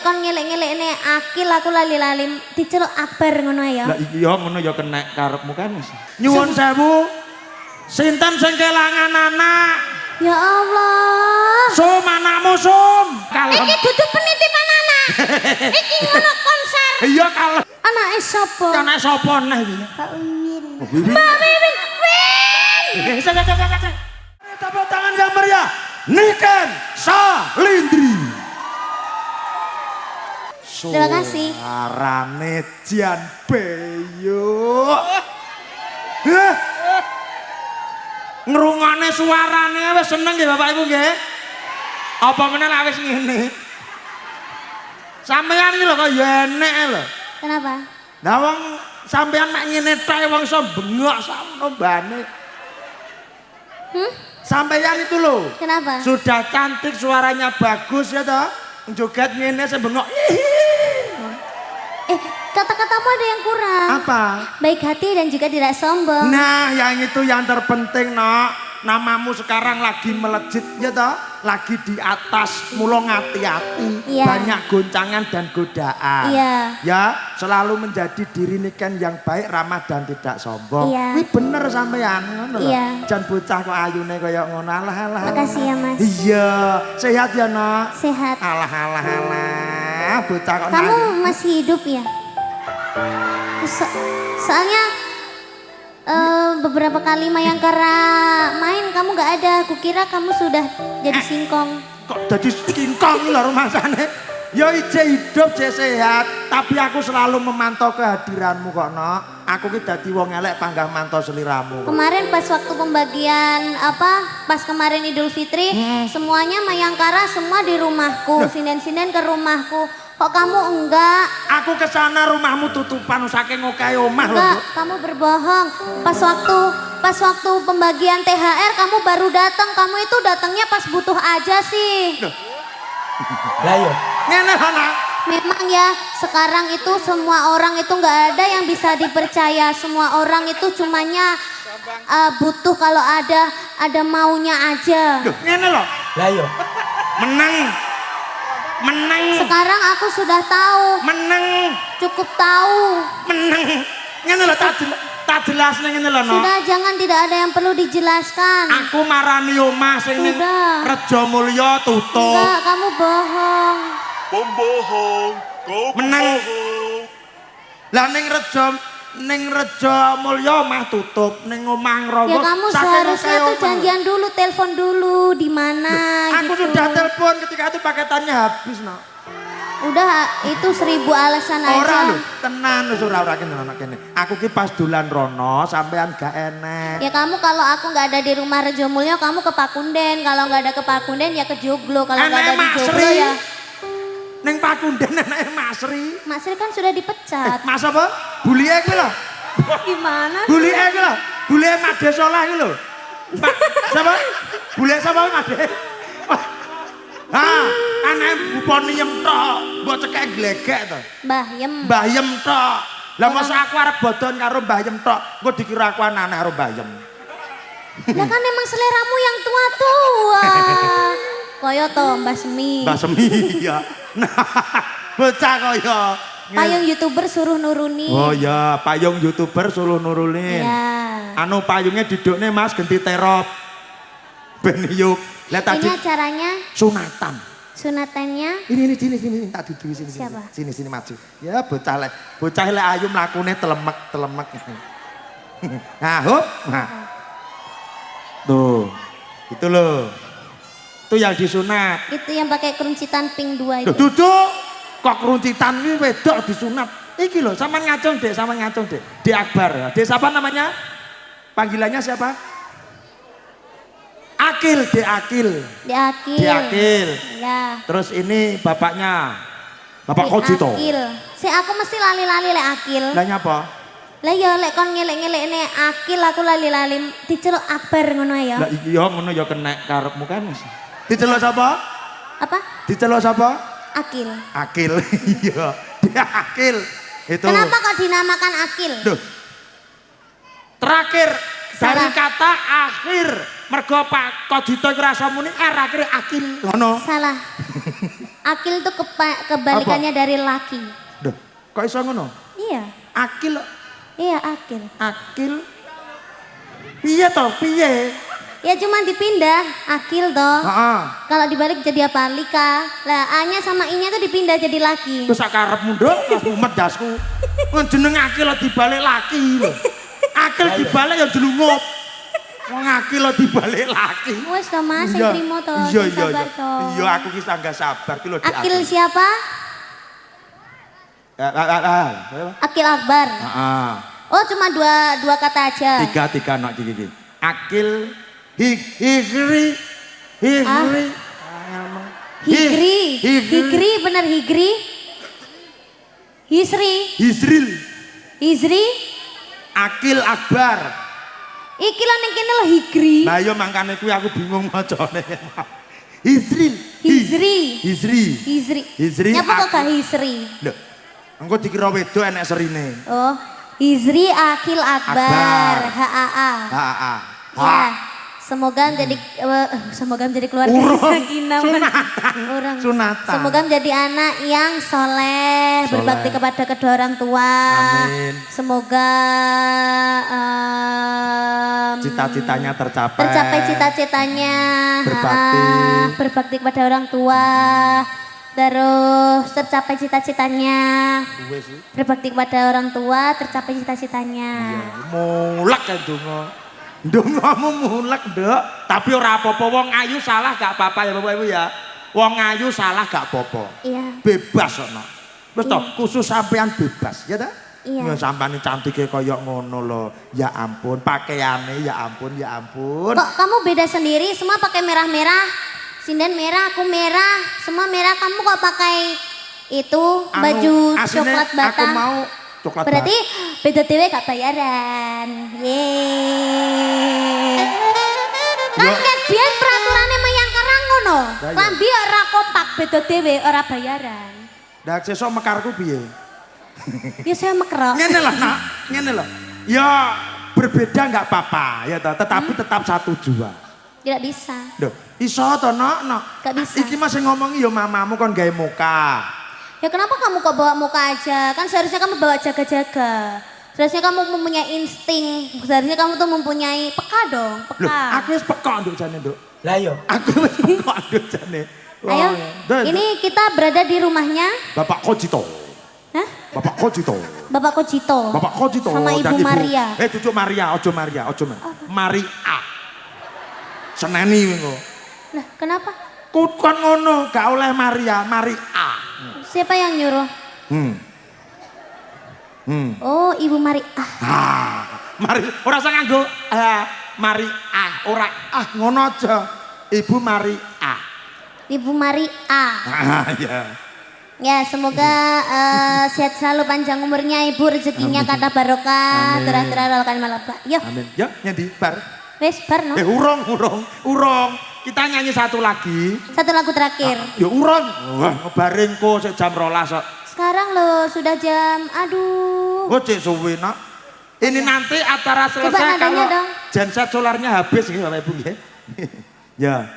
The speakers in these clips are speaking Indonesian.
kon ngelek-ngelekne akil aku lali-lali diceluk Akbar ngono ya. Lah iya ngono ya kenek karepmu kan. Nyuwun sewu. Sinten sing kelangan anak? Ya Allah. Sum anakmu sum. Iki dudu penitipan anak. Iki ngono konser. Iya kalem. Anake sapa? Anak sapa neh iki? Mbak Wiwin. Mbak Wiwin. Win. Tepuk tangan yang meriah. Niken Salindri. Terima kasih. Suarane Jan Beyo. Ngrungokne suarane wis seneng nggih Bapak Ibu nggih. Apa meneh lek wis ngene. Sampeyan iki lho kok ya enek lho. Kenapa? Lah wong sampeyan mek ngene tok wong iso bengok sakno mbane. Sampeyan itu loh. Kenapa? Sudah cantik, suaranya bagus ya toh. Joget ngene saya bengok. Kata-katamu ada yang kurang. Apa? Baik hati dan juga tidak sombong. Nah, yang itu yang terpenting, Nok. Namamu sekarang lagi melejit ya toh. Lagi di atas, mulung hati-hati. Iya. Banyak goncangan dan godaan. Iya. Ya, selalu menjadi diri Niken yang baik, ramah dan tidak sombong. Iya. Ini bener sampeyan ngono lho. Iya. Jan bocah kok ayune kaya ngono. Alah. Makasih ya Mas. Iya, sehat ya, Nok. Sehat. Alah. Bocah kok Kamu masih hidup ya? Soalnya beberapa kali Mayangkara main kamu gak ada. Kukira kamu sudah jadi singkong. Kok jadi singkong lho rumasane? Ya ije hidup, je sehat, tapi aku selalu memantau kehadiranmu kok, Nok. Aku ki dadi wong elek panggah mantau seliramu. Kemarin pas waktu pembagian pas kemarin Idul Fitri, semuanya Mayangkara semua di rumahku, sinden-sinden ke rumahku. Kok kamu enggak? Aku kesana rumahmu tutupan saking ngokae omah lho. Enggak, kamu berbohong. Pas waktu pembagian THR kamu baru datang. Kamu itu datangnya pas butuh aja sih. Lah yo. Ngene ana. Memang ya, sekarang itu semua orang itu nggak ada yang bisa dipercaya. Semua orang itu cumanya butuh kalau ada maunya aja. Ngene lho. Lah yo. Menang. Sekarang aku sudah tahu. Menang. Cukup tahu. Menang. Ngene lho tak jelasne ngene lho, Nok. Sudah, jangan, tidak ada yang perlu dijelaskan. Aku marani omah sing ning Rejo Mulya tutup. Enggak, kamu bohong. Pembohong, kau Menang. pembohong. Lah ning Rejo Mulya omah tutup, ning omah Ngrowo. Ya kamu seharusnya tuh janjian dulu, telepon dulu di mana Aku gitu. sudah telepon ketika itu paketannya habis, Nok. Udah, itu 1000 alasan Ora aja. lho, tenan wis ora kene. Aku ki pas dolan rono sampean gak enek. Ya kamu kalau aku nggak ada di rumah Rejo Mulyo, kamu ke Pakunden. Kalau nggak ada ke Pakunden ya ke Joglo. Kalau nggak ada di Joglo ya. Ning Pakunden enake Masri. Mas Sri kan sudah dipecat. Mas apa? Bulie kuwi lho. Gimana? Bulie kuwi lho. Bulie Made Soleh kuwi lho. Pak, siapa? Bulie sapa Made? Anake buponi yem tok, mbok cekek glegek to. Mbah Yem tok. Lah mosok aku arep bodon karo Mbah Yem tok, engko dikira aku anak karo Mbah Yem. Lah kan emang seleramu yang tua-tua. Koyo to Mbah Semi. Mbah Semi ya. Nah, bocah koyo. Payung YouTuber suruh nurunin. Oh ya, payung YouTuber suruh nurunin. Ya. Anu payungnya didukne Mas ganti terop. Ben yuk. Lah tadi Ini acaranya sunatan. sunatannya. Ini sini tak dudu sini. Siapa? Sini maju. Ya bocah lek ayu mlakune telemek. Nah, hop. Nah. Tuh. Itu loh. Itu yang disunat. Itu yang pakai keruncitan pink 2 itu. Duduk. Kok keruncitan ini wedok disunat. Iki loh, sama ngacung dek. Dek Akbar ya. Dek siapa namanya? Panggilannya siapa? Akil, Dek Akil. Dek Akil. Ya. Terus ini bapaknya. Bapak Dek Kojito. Akil. Aku mesti lali-lali lek Akil. Lah nyapa? Lah ya lek kon ngelek-ngelekne Akil aku lali-lali diceluk Akbar ngono ya. Lah iya ngono ya kenek karepmu kan. Diceluk sapa? Apa? Diceluk sapa? Akil. Akil. Iya. Dek Akil. Itu. Kenapa kok dinamakan Akil? Duh. Terakhir dari Salah. kata akhir. Mergo Pak Kojito iku rasa muni akhire Akil. Ngono. Salah. Akil itu kebalikannya dari laki. Duh, kok iso ngono? Iya. Akil, Iya akil. akil. Piye toh, piye? Ya cuma dipindah akil toh. Heeh. Kalau dibalik jadi apa? Lika. Lah A-nya sama I-nya tuh dipindah jadi laki. Terus sak karepmu nduk, pas mumet dasku. Jeneng akil lo dibalik laki lho. Akil dibalik ya jelungup. Wong akil lo dibalik laki. Wes toh Mas, sing trimo toh. Iya sing iya iya. sabar toh. Iya aku ki enggak sabar ki lho di Akil siapa? Akil Akbar. Heeh. Oh cuma dua kata aja. Tiga nak iki. Akil higri higri. Higri bener Higri. Hisril. Hizri. Akil Akbar. Iki lah ning kene lo Higri. Lah iya mangkane kuwi aku bingung macane. Hisril. Hizri. Hizri. Nyapa kok gak Hisri? Lho. Engko dikira wedok enek serine. Oh, Hizri Akil Akbar. HAA. Ha. Ya. Semoga menjadi keluarga sakinah. Urang. Sunatan. Semoga menjadi anak yang soleh, berbakti kepada kedua orang tua. Amin. Semoga Cita-citanya tercapai. tercapai cita-citanya. Berbakti. Berbakti kepada orang tua. Terus tercapai cita-citanya. Duwe sih. Berbakti kepada orang tua, tercapai cita-citanya. Mulak kan donga. Dongamu mulak, Nduk. Tapi ora apa-apa wong ayu salah gak apa-apa ya Bapak Ibu ya. Wong ayu salah gak apa-apa. Iya. Bebas kok. Wis toh, khusus sampean bebas, ya ta? Iya. Ya sampean cantike kaya ngono lho. Ya ampun, pakaiane ya ampun, ya ampun. Kok kamu beda sendiri? Semua pakai merah-merah. Sinden merah, aku merah. Semua merah. Kamu kok pakai itu baju asine coklat bata? Aku mau coklat Berarti beda dewe gak bayaran. Yeay. Kan nek biyen peraturannya mayang karang ngono. Lah iya. Lambi ora kompak beda dewe ora bayaran. Dak sesuk mekarku piye? Ya saya mekerok. Ngene lah nak, ngene loh. Ya berbeda nggak apa-apa ya toh, tetapi tetap satu jua. Tidak bisa. Loh, iso toh nok. Gak bisa. Iki masih ngomongi ya mamamu kon gawe muka. Ya kenapa kamu kok bawa muka aja? Kan seharusnya kamu bawa jaga-jaga. Seharusnya kamu mempunyai insting. Seharusnya kamu tuh mempunyai peka dong, Loh, peka. aku wis peka nduk jane nduk. Lah yo. Aku wis peka nduk jane. Ayo, ini kita berada di rumahnya. Bapak Kojito. Hah? Bapak Kojito. Bapak Kojito. Bapak Kojito Sama dan Ibu Maria. Cucu Maria, ojo Maria. Maria. Seneni ngono. Nah, kenapa? Kon ngono, gak oleh Maria, Maria. Siapa yang nyuruh? Oh, Ibu Maria. Mari, ora usah nganggo Maria, ora ngono aja. Ibu Maria. Ibu Maria. Ya. Ya, semoga sehat selalu, panjang umurnya Ibu, rezekinya kata barokah, terah-terah kan malapa. Yo, Amin. Ya, nyendi bar. wes bar no. Urung. Kita nyanyi satu lagi. Satu lagu terakhir. Ya urung. Wah, ngebaring kok sik jam 12 kok. Sekarang loh sudah jam, aduh. Oh, cek suwe nak. Ini nanti acara Coba selesai nadanya kalau dong. genset solarnya habis nggih Bapak Ibu nggih. Ya.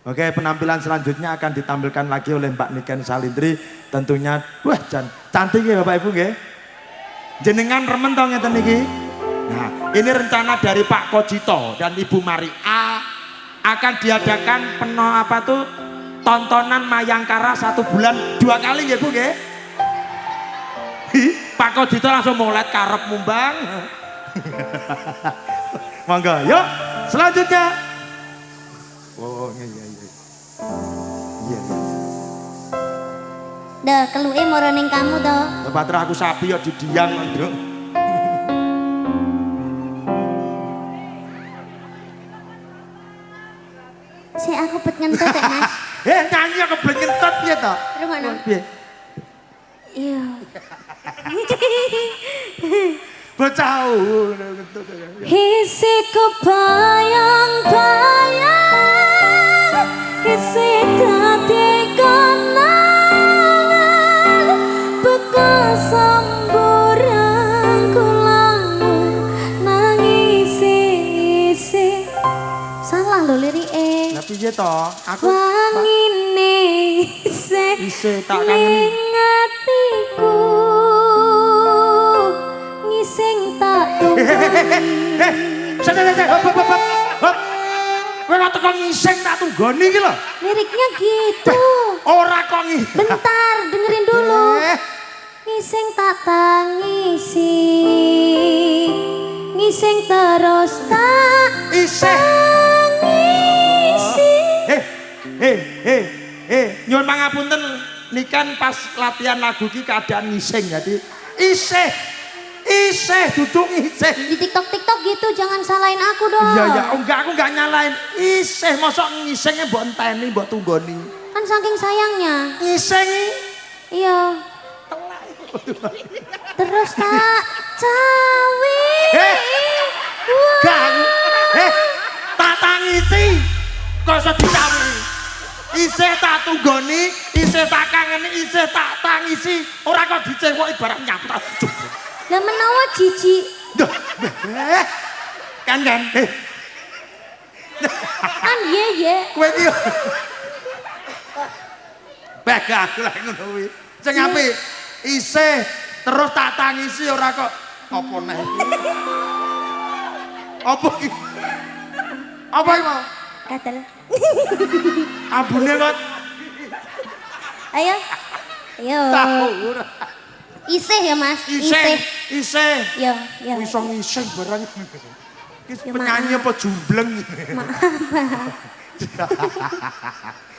Oke, penampilan selanjutnya akan ditampilkan lagi oleh Mbak Niken Salindri. Tentunya, wah cantik ya Bapak Ibu nggih. Jenengan remen to ngeten niki. Nah, ini rencana dari Pak Kojito dan Ibu Maria akan diadakan tontonan Mayangkara 1 bulan 2 kali ya Bu nggih. Pak Kojito langsung molet karep mumbang. Monggo, yuk selanjutnya. Oh iya. Dah, keluhe moroning kamu toh. Bapak aku sapi ya didiang nduk. Si aku pet ngentut ya Mas. Nyanyi aku belum ngentot piye to? Rungokno. Piye? Iya. Bocah Isi kebayang-bayang, isi dadi kenangan, bekas samburan kulamun nangis isi. Salah lho lirike. Lah piye to? Aku Wangine Isih tak kangen. ning atiku ngising tak tunggoni. Hop. Kowe ora teko ngising tak tunggoni iki lho. Liriknya gitu. Ora kok Bentar, dengerin dulu. Ngising tak tangisi, ngising terus tak isih. tangisi. Nyuwun pangapunten nikan pas latihan lagu ki keadaan ngising jadi isih duduk ngising. Di TikTok gitu, jangan salahin aku dong. Iya enggak aku enggak nyalain. Isih mosok ngisingnya mbok enteni mbok tunggoni. Kan saking sayangnya. Ngising Iya. Terus tak cawi. Gang. Tak tangisi. Kok iso dicawi. Isih tak tunggoni, isih tak kangeni, isih tak tangisi. Ora kok dicewoki barang nyaprak. Lah menawa jijik. Kan. Kan ye. Kowe iki. Bega aku lek ngono kuwi. Sing apik isih terus tak tangisi ora kok apa neh iki. Apa iki? Apa iki mau? Katel. Ambune kok Ayo. tahu ora. Isih ya Mas. Isih. Yo. Iso ngising barang. Iki Ya, penyanyi apa jumbleng?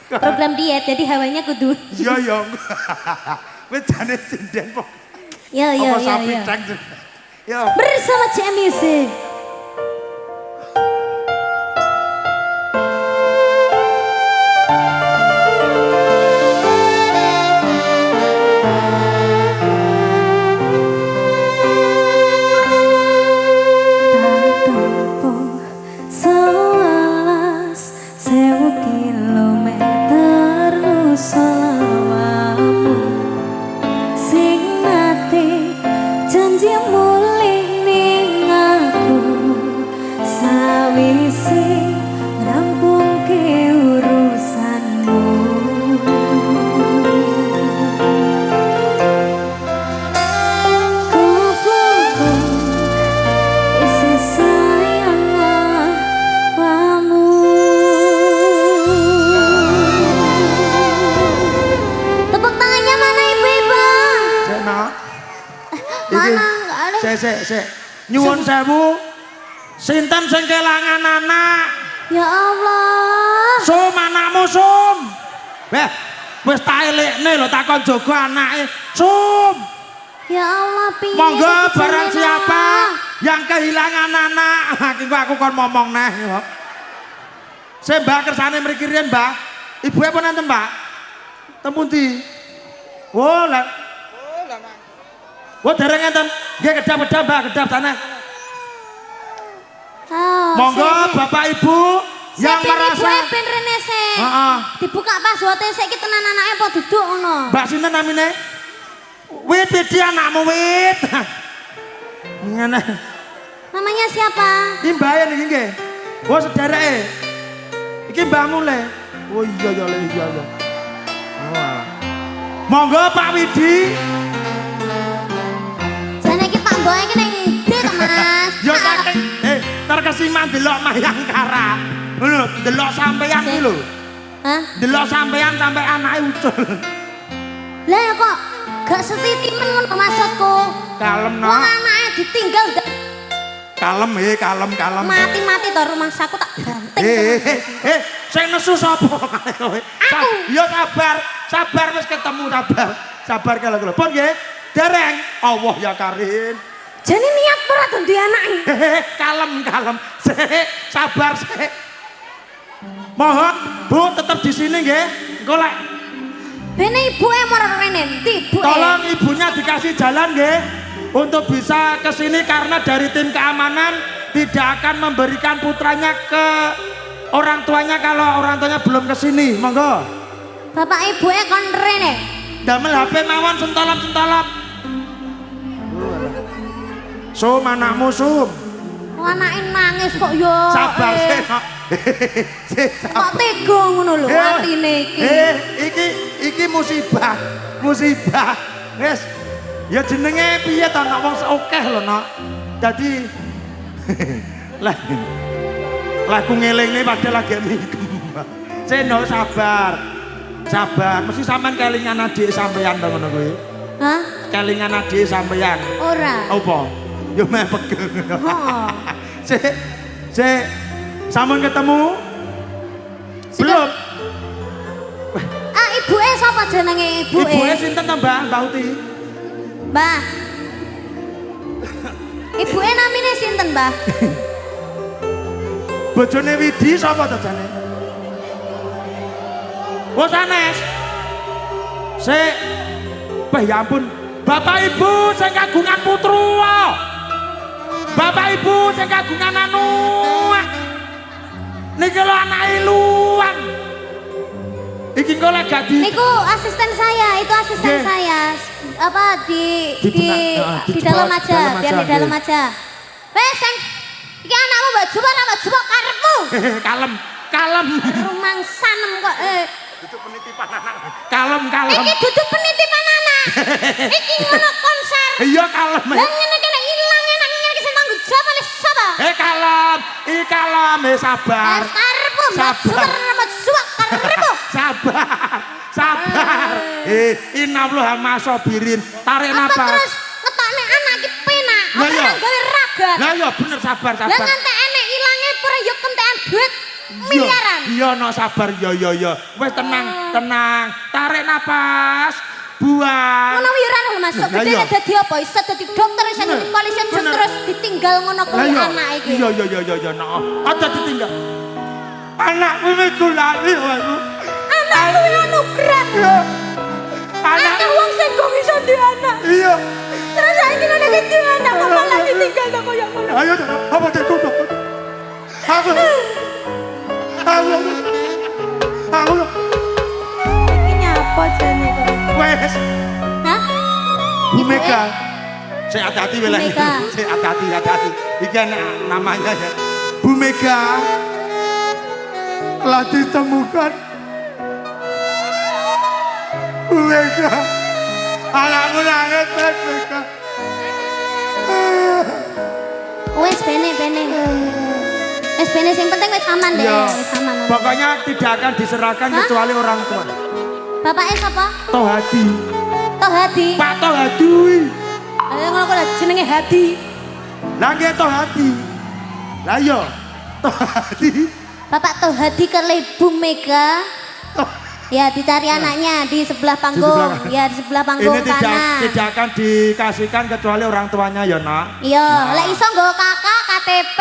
Program diet jadi hawanya kudu. Iya. Wis jane sinden kok. Yo. Apa sapi tang. Yo. Bersama CM Music. Sik. Nyuwun sewu. Sinten sing kelangan anak? Ya Allah. Sum anakmu Sum. Wis tak elekne lho takon jaga anake. Sum. Ya Allah piye. Monggo iki barang jenenge, siapa Nah? yang kehilangan anak. Iki aku kon ngomong neh kok. Saya Mbak kersane mriki riyen, Mbak. Ibuke apa nenten, Mbak? Temundi. Oh, lah. Oh, dereng enten. Nggih kedap-kedap, Mbak, kedap sana. Oh, Monggo Bapak Ibu yang merasa ben rene sik. Heeh. Dibuka password sik iki tenan anake apa duduk ngono. Mbak sinten namine? Wit iki anakmu Wit. Ngene. Namanya siapa? Iki mbae niki nggih. Oh, sedereke. Iki mbahmu le. Oh iya ya le iya ya. Oh. Alah. Monggo Pak Widi. Jane iki Pak Boy iki ning ndi to, Mas? Yo saking terkesima delok Mayangkara. Lho, delok sampeyan iki lho. Hah? Delok sampeyan sampai anake ucul. Lah ya kok gak setitimen ngono maksudku. Kalem no. Wong anake ditinggal Kalem kalem. mati-mati to rumah saku tak banting. Sing nesu sapa kowe? Aku. Yo sabar wis ketemu sabar kalau pun nggih. Dereng Allah ya Karim. Jane niat ora dadi anake. Kalem. Sabar sik. Mohon Bu tetap di sini nggih. Engko lek Bene ibuke moro rene ndi ibuke? tolong ibunya dikasih jalan nggih untuk bisa ke sini karena dari tim keamanan tidak akan memberikan putranya ke orang tuanya kalau orang tuanya belum ke sini. Monggo. Bapak ibuke kon rene. Damel HP mawon sentolop. Sum anakmu Sum. Anake nangis kok yo. Sabar sih. Kok tega ngono lho atine iki. Iki musibah. Musibah. Wes. Ya jenenge piye to nek wong akeh lho nok. Dadi lah ku ngelingne padahal lagi mingkem. Seno sabar. Sabar, mesti sampean kelingan adik sampeyan to ngono kuwi. Hah? Kelingan adik sampeyan. Ora. Apa? Yo meh pegel. Heeh. Sik. Sampun ketemu? Belum. Ah, ibuke sapa jenenge ibuke? Ibuke sinten to, Mbah? Mbah Uti. Mbah. Ibuke namine sinten, Mbah? Bojone Widi sapa to jane? Oh sanes. Sik. Bah ya ampun. Bapak Ibu sing kagungan putru. Bapak Ibu sing kagungan anu. Niki lho anake luang. Iki kok lek gak di Niku asisten saya, itu asisten saya. Apa di dalam aja, biar di dalam aja. Wes sing iki anakmu Mbak Juwo karepmu. Kalem. Rumangsanem kok Itu penitipan anak. Kalem. Iki dudu penitipan anak. Iki ngono konser. Iya kalem. Lah ngene kene ilang enak ngene iki sing tanggung jawab oleh sapa? Kalem. Kalem, sabar. Karepmu Mbak Juwo karepmu. Sabar. Innallaha masabirin. Tarik Apa napas. terus ngetokne anak iki penak. Lah Apa iya. nang gawe ragat. Lah iya bener sabar. Lah ngantek enek ilange pura yo kentekan duit miliaran. Iya no sabar yo. Wes tenang. Tarik napas. Buang. Ngono ora lho masuk Lah gedene iya. dadi apa? Iso dadi dokter, iso dadi polisi Bener. terus ditinggal ngono kuwi anak iki. Iya. No. Aja ditinggal. Anakku iku lali aku. Anakku yo anugerah. Anak. Akeh wong sing kok iso duwe anak. Iya. Terus saiki ngene iki duwe anak kok malah ditinggal to koyo ngono. Ayo apa dikutuk. Aku. Iki nyapa jane kok. Wes. Hah? Bu Mega. Saya hati-hati wilayah Bu Mega. Saya hati-hati. Iki namanya ya. Bu Mega telah ditemukan. Bu Mega. Anakmu nangis, Bu Mega. Wes bene. Wes bene sing penting wis aman deh, Iya. wis aman. Pokoknya tidak akan diserahkan Hah? kecuali orang tua. Bapaknya siapa? Toh Hadi. Toh Hadi. Pak Toh Hadi. Ayo ngono kok jenenge Hadi. Lagi Toh Hadi. Lah iya. Toh Hadi. Bapak Toh Hadi ke Bu Mega. Ya dicari anaknya di sebelah panggung. Ya di sebelah panggung Ini tidak akan dikasihkan kecuali orang tuanya ya nak. Iya, lek iso nggo kakak KTP.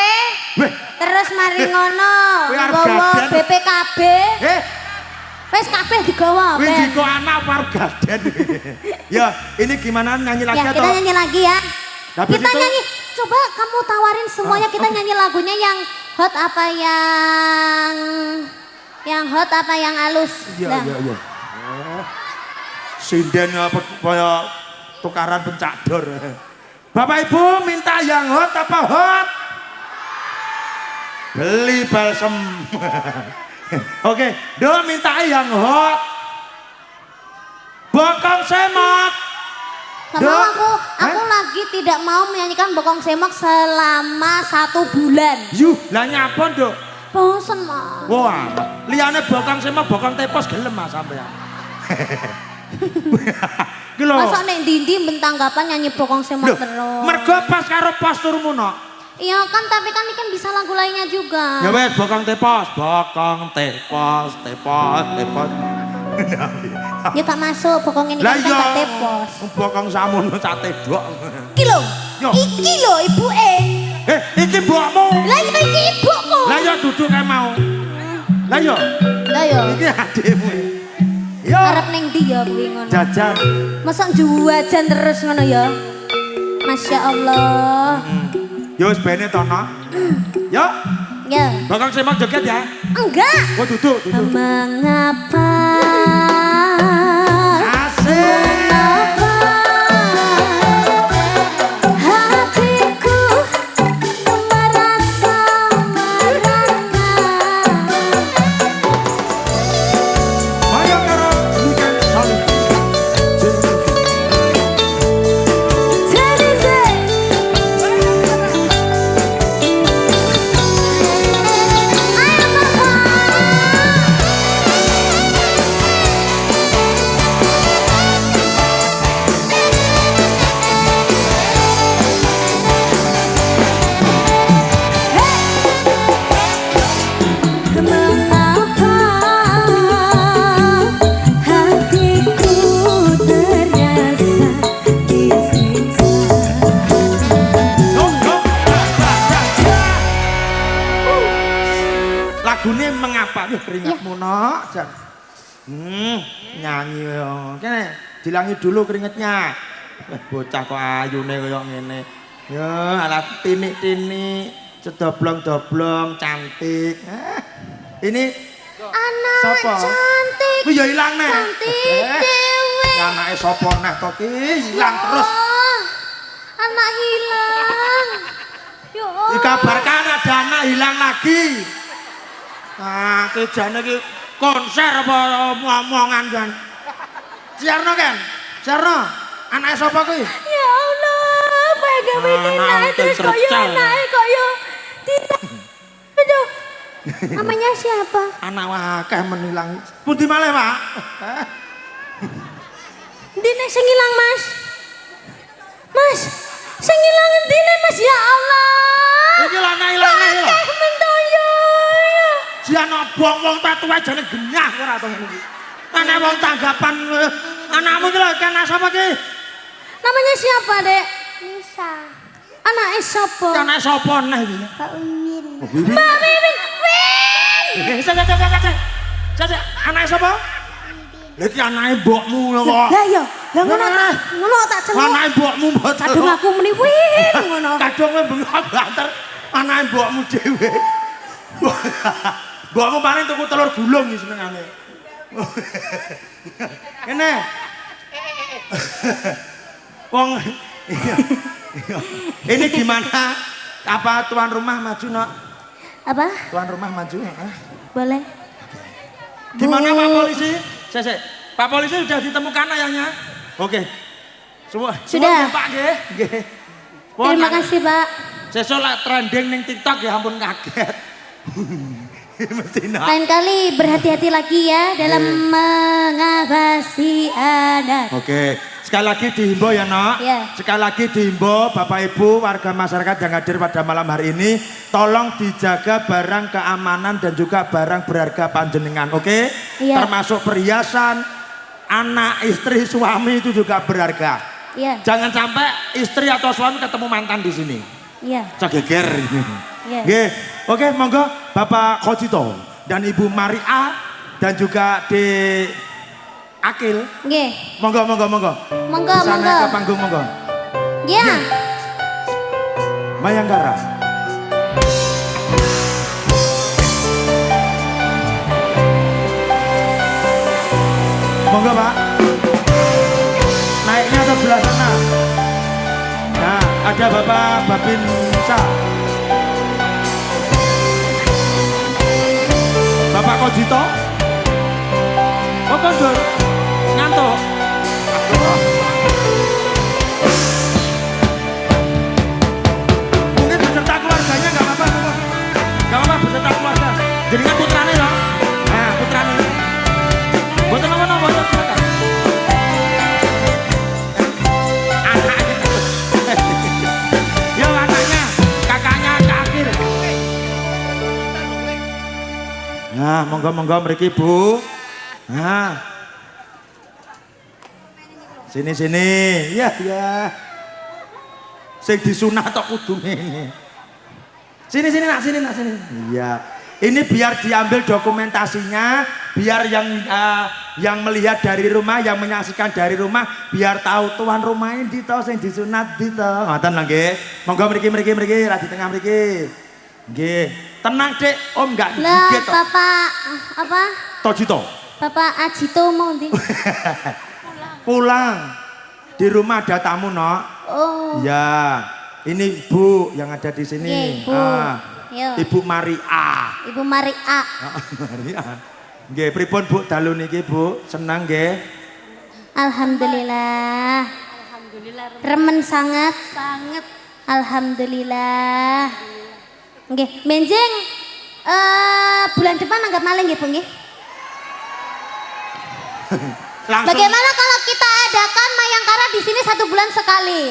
Weh, Terus mari ngono, Kuwi arep nggawa gaden. BPKB. Wis kabeh digawa, wih Ben. diko anak wargaden. Ya, ini gimana nyanyi lagi Ya, atau? kita nyanyi lagi ya. Habis Kita itu- nyanyi. Coba kamu tawarin semuanya, kita nyanyi lagunya yang hot apa yang hot apa yang halus. Iya. Nah. Sinden apa kaya tukaran pencador. Bapak Ibu minta yang hot apa hot? Beli balsem. Oke, do minta yang hot. Bokong semok. Gak mau aku lagi tidak mau menyanyikan Bokong Semok selama 1 bulan. Yuh, lah nyapa do? Bosen Mas. Wah, liane bokong semok, bokong tepos gelem Mas sampean. Ki lho. Masa nek ndi-ndi bentanggapan nyanyi Bokong Semok Loh, terus. mergo pas karo posturmu no. Iya kan, tapi kan ini kan bisa lagu lainnya juga. Ya wes bokong tepos, tepos. Ya gak masuk, Bokong ini Lah kan iya. gak tepos. Bokong samun sate dok. Iki lho, Yo. iki lho ibuke. Iki mbokmu. Lah iya iki ibuku. Lah ya duduk kayak mau. Lah ya, Lah yo, iki adikmu. Yo, arep ning ndi ya kuwi ngono. jajan. Masa juajan terus ngono ya. Masya Allah. Yo wis bene to no. Yo, Ya. bokong semok joget ya. Enggak. Oh duduk. Mengapa? Asik. Mengapa hatiku merasa merana? Jan. Nyanyi yo. Kene dilangi dulu keringetnya. Bocah kok ayune kaya ngene. Ya, alat tinik-tinik, cedoblong-doblong, cantik. Ini Anak sapa? cantik. Ku ya ilang neh. Cantik dewe. Anake sapa neh to ki? Ilang terus. Oh, anak hilang. Ya Allah. Dikabarkan ada anak hilang lagi. Ah, kejane iki konser apa omongan kan? Siarno kan? Siarno, anake sapa kuwi? Ya Allah, bagaimana terus koyo anake koyo tidak. Aduh. Namanya siapa? Anak akeh menilang. Pundi malih, Pak? Dine sing ilang, Mas. Mas, sing ilang endine, Mas? Ya Allah. Iki lho anak ilang iki lho. Mentoyo. Jan wong tatu ae jane genyah ora to ngene iki. Anak wong tanggapan anakmu iki lho kan sapa ki? Namanya siapa, Dek? Nisa. Anake sapa? Anak sapa neh iki? Mbak Wiwin. Wiwin. Mbak Wiwin. Win. Sik. Anake sapa? Lha iki anake mbokmu lho kok. Lah iya, lah ngono tak celuk. Anake mbokmu mboten. Kadung aku muni Win ngono. Kadung kowe bengok banter anake mbokmu dhewe. Mbokmu paling tuku telur gulung iki senengane. Kene. Wong ini gimana? Apa tuan rumah maju, Nok? Apa? Tuan rumah maju, Boleh. Gimana Pak Polisi? Sik. Pak Polisi sudah ditemukan ayahnya? Oke. Sudah. Pak nggih. Nggih. Terima kasih, Pak. Sesuk lek trending ning TikTok ya ampun kaget. Mesti nak. Lain kali berhati-hati lagi ya dalam mengawasi anak. Oke, sekali lagi dihimbau ya Nok. Ya. Sekali lagi dihimbau Bapak Ibu warga masyarakat yang hadir pada malam hari ini, tolong dijaga barang keamanan dan juga barang berharga panjenengan, oke? Ya. Termasuk perhiasan, anak, istri, suami itu juga berharga. Iya. Jangan sampai istri atau suami ketemu mantan di sini. Iya. Cegeger. Iya. Nggih. Oke, monggo Bapak Kojito dan Ibu Maria dan juga di Akil. Nggih. Monggo. Monggo, Bisa monggo. naik ke panggung monggo. Iya. Mayangkara. Monggo Pak. Naiknya sebelah sana. Nah, ada Bapak Babinsa. Bapak Kojito. Oh kondur. Ngantuk. Mungkin beserta keluarganya nggak apa-apa. Nggak apa-apa beserta keluarga. Jadikan putrane loh. Nah putrane. Boten apa-apa, boten silakan. Anaknya. Yo anaknya, kakaknya ke akhir. Nah, monggo mriki Bu. Nah. Sini. Ya. Sing disunah tok kudu ngene. Sini nak. Iya. Ini biar diambil dokumentasinya, biar yang melihat dari rumah, yang menyaksikan dari rumah, biar tahu tuan rumah ini dito sing disunat dito. Ngoten lho nggih. Monggo mriki ra di tengah mriki. Nggih. Tenang, Dek. Om enggak Lah, digigit tok. Bapak apa? Tojito. Bapak Ajito mau ndi? Pulang. Di rumah ada tamu, Nok. Oh. Ya. Ini Ibu yang ada di sini. Iya, Ibu. Yo. Ibu Maria. Ibu Maria. Maria. Nggih, pripun Bu dalu niki, Bu? Senang nggih? Alhamdulillah. Remen sangat. Alhamdulillah. Nggih, benjing bulan depan anggap maling nggih, Bu nggih. Langsung. Bagaimana kalau kita adakan Mayangkara di sini 1 bulan sekali?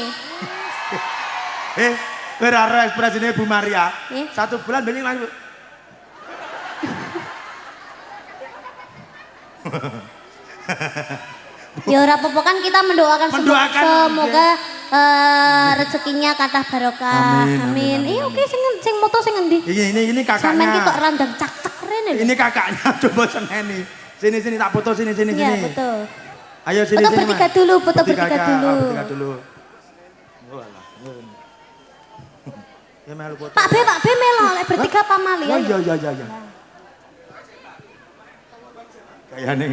Berara ekspresinya Bu Maria. 1 bulan bening langsung. Ya ora apa-apa kan kita mendoakan Mendoakan, semoga rezekinya kathah barokah. Amin. Iya oke sing moto sing endi? Ini Sampeyan ki kok kakaknya. randang cak-cak rene lho. Ini kakaknya coba seneni. Sini tak foto sini. Iya, betul. Ayo sini Foto sini. bertiga Mas. dulu, foto bertiga dulu. Bertiga dulu. Oh alah. Ya melu foto. Pak B melo lek bertiga apa mali? Oh Ayo. iya. Kayane.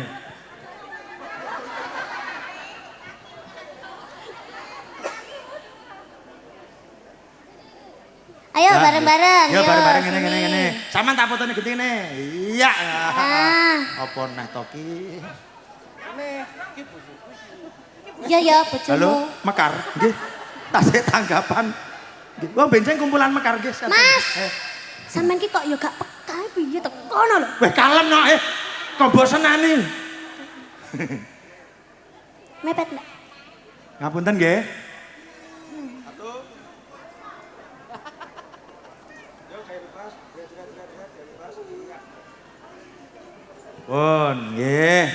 Ayo bareng-bareng. Ya bareng-bareng sini. ngene. Saman tak fotone gede ngene. Iya. Ah. Apa neh to ki? Iya, bojomu. Halo, Mekar. Nggih. Tasih tanggapan. Nggih. Wong benjing kumpulan Mekar, guys. Mas. Sampeyan ki kok yo gak peka piye tekono lho. Weh kalem no, kok bosenani. Mepet Mbak. Ngapunten nggih. Pun, nggih.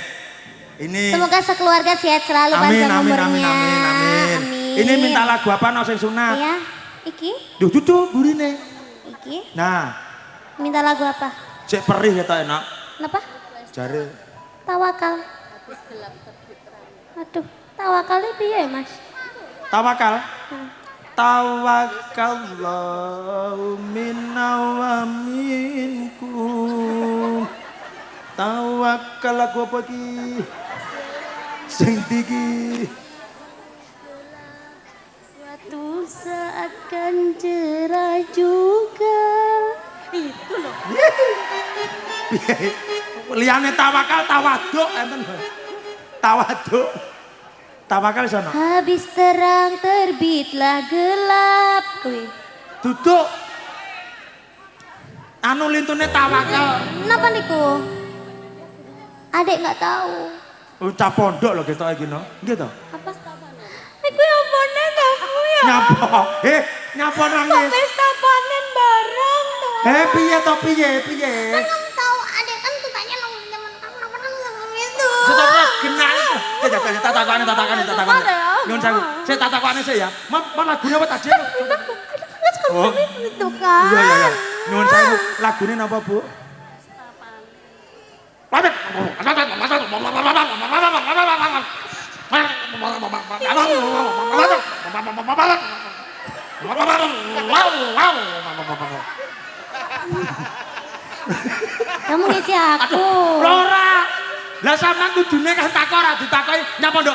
Ini Semoga sekeluarga sehat selalu amin, panjang amin. umurnya. Amin. Ini minta lagu apa no sing sunat? Ya, iki, Duh, dudu burine. iki. Nah, Minta lagu apa? cek perih ya enak. Kenapa? Jare Tawakal. Aduh, tawakalnya piye, Mas? tawakal. Tawakallahu minna wa minkum. Tawakal lagu apa ki? Sing tinggi. Suatu saat kan cerah juga. Itu loh. Liyane tawakal tawaduk enten. Tawaduk. Tawakal sono. Habis terang terbitlah gelap. Kuwi. Duduk. Anu lintune tawakal. Kenapa niku? Adek nggak tahu. Ucap pondok lho ketok iki no. Nggih to? Apa? Iku yang panen aku ya. Nyapa? Nyapa Kok nangis? pesta panen bareng tuh. Piye to piye? Kan kamu tahu adek kan sukanya nongol zaman kamu itu. Setelah genah itu. Tatakane. Nyun sewu. Saya tatakane saya ya. Mau lagune apa tadi? Oh. Itu kan. Iya. Nyun sewu. Lagune napa, Bu? Kamu ngece aku. Lora. Lah sampean kudune kan takok ora ditakoki nyapa nduk.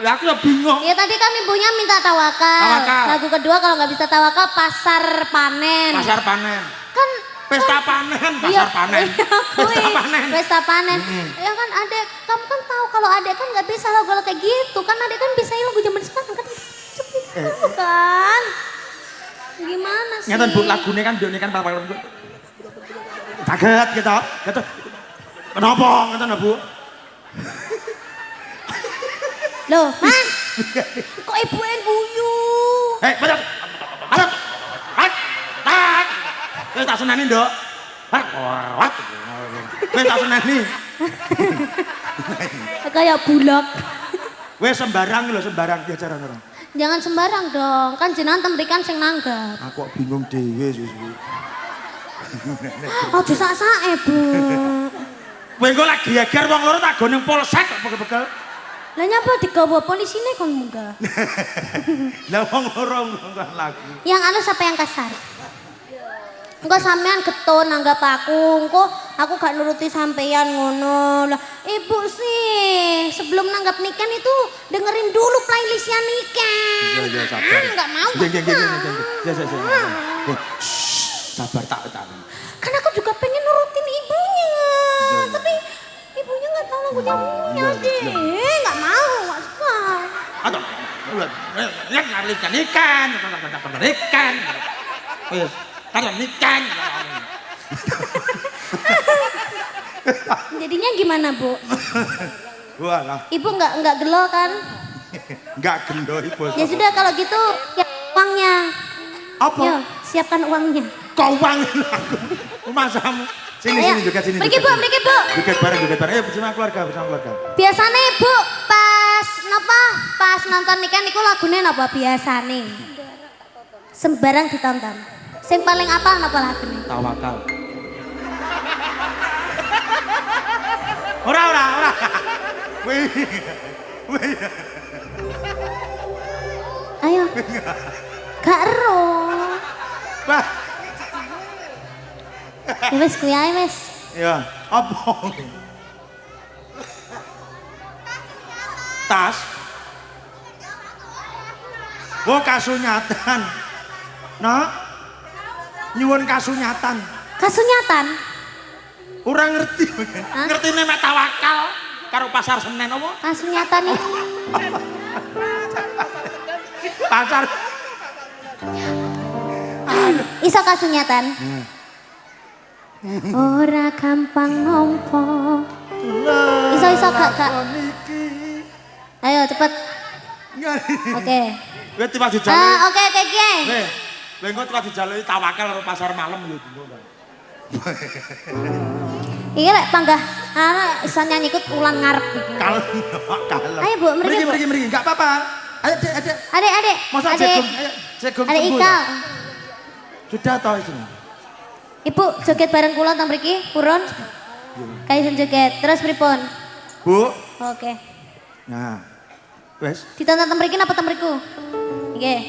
Lah aku ya bingung. Ya tadi kan ibunya minta tawakal. Tawakal. Lagu kedua kalau nggak bisa tawakal pasar panen. Pasar panen. Kan Pesta panen, iya, pasar panen. iya, Pesta kuy. panen. Pesta panen. Ya kan adek, kamu kan tahu kalau adek kan nggak bisa lagu kayak gitu. Kan adek kan bisa lagu zaman sekarang kan. Kan. Gimana sih? Ngeten Bu, lagune kan nduk kan bapak. Kaget gitu. Gitu. Kenapa ngeten Bu? Loh, Mas. Kok ibu yang guyu? Betul. Halo. Tak. Wis tak seneni, Nduk. Wis tak seneni. Kayak bulak. Wis sembarang lho, sembarang ya cara orang. Jangan sembarang dong, kan jenengan tembrikan sing nanggap. Aku kok bingung dhewe susu. Oh, sak-sake, Bu. Kowe engko lagi geger wong loro tak go ning polsek kok pegel-pegel. Lah nyapa digawa polisine kon munggah. Lah wong loro kan lagu. Yang anu siapa yang kasar? Engko sampean getun nanggap aku, engko aku gak nuruti sampean ngono. Lah, Ibu sih sebelum nanggap Niken itu dengerin dulu playlistnya Niken. Iya sabar. Enggak mau. Ya. Sabar tak. Kan aku juga pengen nurutin ibunya. Tapi ibunya nggak tahu lagu jamunya deh. Nggak mau, nggak suka. Aduh. Lihat ngalikan ikan. Wis, kan ikan. Jadinya gimana, Bu? Walah, Ibu nggak gelo kan? enggak gelo ibu. Ya sudah kalau gitu ya uangnya. Apa? Yo, siapkan uangnya. Kau uang aku. Masamu. Sini juga sini. Pergi, Bu, pergi, Bu. Juga bareng. Ayo bersama keluarga. Biasanya Ibu pas nonton Niken niku lagune napa biasane? Sembarang ditonton. Sing paling apal napa lagune? Tawakal. Ora. Wih. Ayo. Gak ero. Wah. Ya wis kuwi ae wis. Ya, apa? Tas. Oh, kasunyatan. Nah. Nyuwun kasunyatan. Kasunyatan. Ora ngerti. Ngertine mek tawakal karo pasar Senen apa? Kasunyatan iki. Pasar. Iso kasunyatan. Ora gampang nompo. Iso gak. Ayo cepet. Oke. Kowe tiba dijaluk. Oke Kiai. Kowe engko tiba dijaluk tawakal karo pasar malam yo dino. Iki lek panggah iso nyanyi ikut ulang ngarep iki. Kalem. Ayo Bu, mriki. Mriki, enggak apa-apa. Ayo, Dek. Adik. Masa jagung, ayo, jagung Adik tembul. Ika. Sudah toh itu. Ibu joget bareng kula teng mriki, purun. Kayak joget. Terus pripun? Bu. Oke. Nah. Wes, Ditonton teng mriki napa teng mriku? Nggih.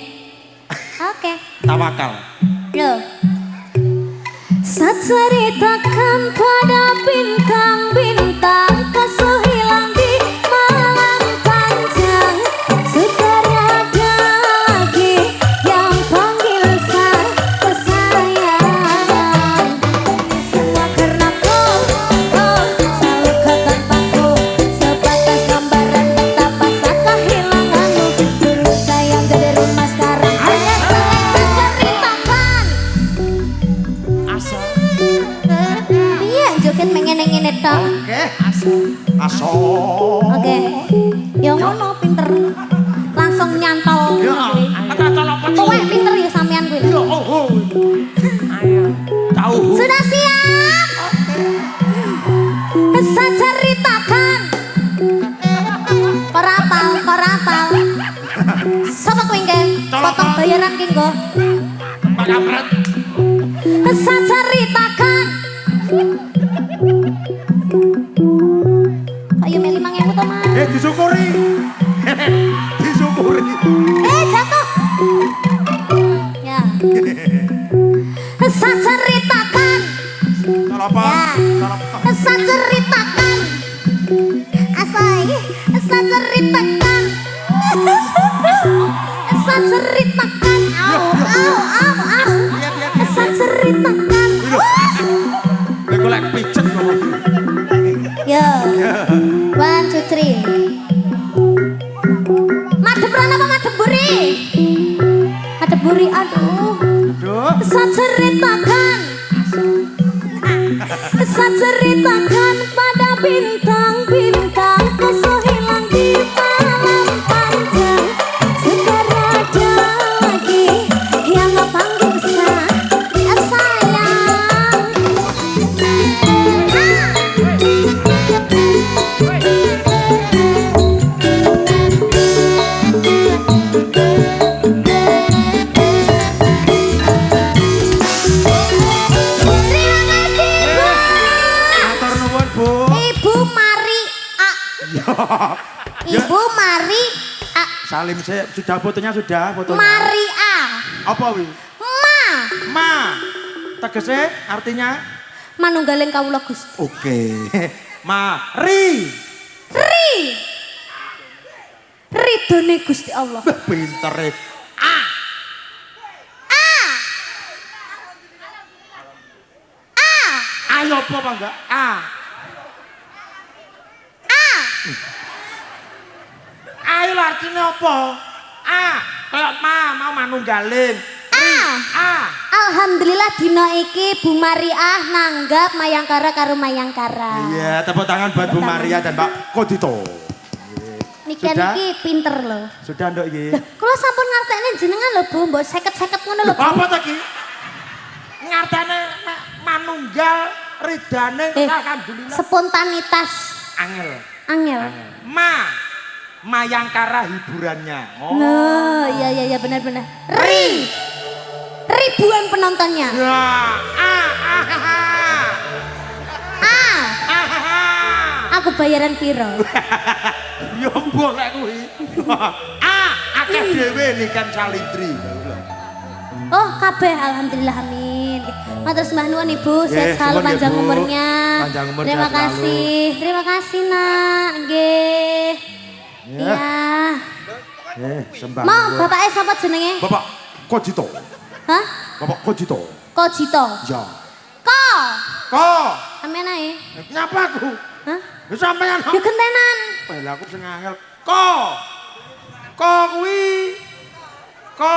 Oke. tawakal. Yo. Saceritakan pada bintang-bintang kesuhilang di malam panjang. Sudara lagi yang panggil saya sayang. Semua karena kau selalu kau tanpaku. Sebatas gambaran betapa sakit kehilanganmu. Dulu sayang dari rumah sekarang hanya saceritakan. Iya, joget ngene-ngene tok. Oke, aso. Oke. Ya ngono pinter. Langsung nyantol. Ya, kata apa nih? Kowe pinter ya sampean kuwi. Ya, oh. Ayo. Tahu. Sudah siap? Saya ceritakan. Ora apal. Sapa kuwi nggih? Potong bayaran ki nggo. Pak Kampret. Saya ceritakan. Ayo meli 5.000 to, Mas. Disyukuri. Disyukuri. Jatuh. Ya. Saya ceritakan. Kenapa? Ya. Saya ceritakan. Asai. Saya ceritakan. Saya ceritakan. Au. Saya ceritakan. Kowe golek pijet kok. Yo. 1, 2, 3. Madep rana apa madep buri? Madep buri, aduh. Aduh. Saya ceritakan. Saya ceritakan pada bintang-bintang kesuhilang di malam panjang. Sekarang ada lagi yang panggil saya sayang. Matur nuwun, Bu. Ibu Mari A. Ibu Mari A. Salim saya sudah fotonya. Mari A. Apa wi? Ma. Tegese artinya Manunggaling kawula Gusti. oke. Mari. Ridhone Gusti Allah. Pintere. Ayo apa enggak? Ayo lah artinya apa? Kayak mau manunggalin. Alhamdulillah dina iki Bu Mariah nanggap Mayangkara karo Mayangkara. Iya, tepuk tangan buat Bu Maria dan Pak Kodito. Niken Sudah? iki pinter lho. Sudah nduk iki. Kula sampun ngartekne jenengan lho Bu, mbok 50-50 ngono lho Bu. Apa to iki? Ngartene manunggal ridane alhamdulillah. Spontanitas Angel. angel. Mayangkara hiburannya. Nah, iya benar-benar. Ribuan penontonnya. Ya. Apa Aku bayaran piro? Ya mbok lek kuwi. Akeh dhewe Niken Salindri. Oh, kabeh alhamdulillah amin. Matur sembah nuwun Ibu, sehat selalu suwun, panjang Bu. umurnya. Panjang umur, Terima sehat selalu. kasih. Terima kasih, Nak. Nggih. Ya. Iya. Sembah. Mau nuwun. bapaknya sapa jenenge? Bapak Kojito. Hah? Bapak Kojito. Kojito. Ya. Ko. Ko. Amen ae. Nyapa aku? Hah? Ya sampean. Ya gentenan. Lah aku sing angel. Ko. Ko kuwi. Ko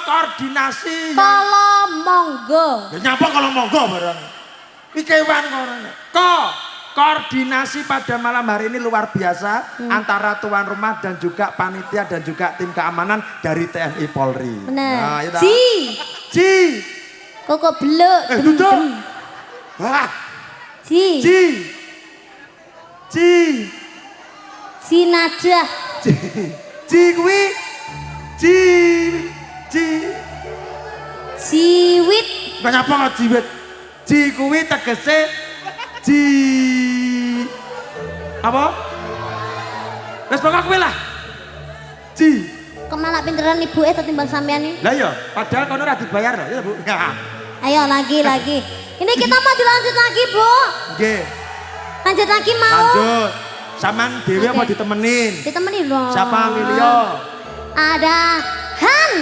koordinasi. Kala monggo. Ya nyapa kalau monggo bareng. Iki wan korone. Koordinasi pada malam hari ini luar biasa antara tuan rumah dan juga panitia dan juga tim keamanan dari TNI Polri. Bener. Nah, ya Ji. Ji. Kok blek. Duduk. Wah. Ji. Ji. Ji. Ji najah. Ji. Ji kuwi. Ji. Ji. Jiwit. Kok nyapa kok jiwit? Ji kuwi tegese ji. Apa? Wes pokok kuwi lah. Ji. Kemana pinteran ibu timbang sampean ini? Lah iya, padahal kono ora dibayar loh, ya Bu. Ayo lagi. Ini kita mau dilanjut lagi, Bu. Nggih. Lanjut lagi mau. Lanjut. Saman dhewe Oke. mau ditemenin. Ditemenin dong. Siapa Milio? Ada Han.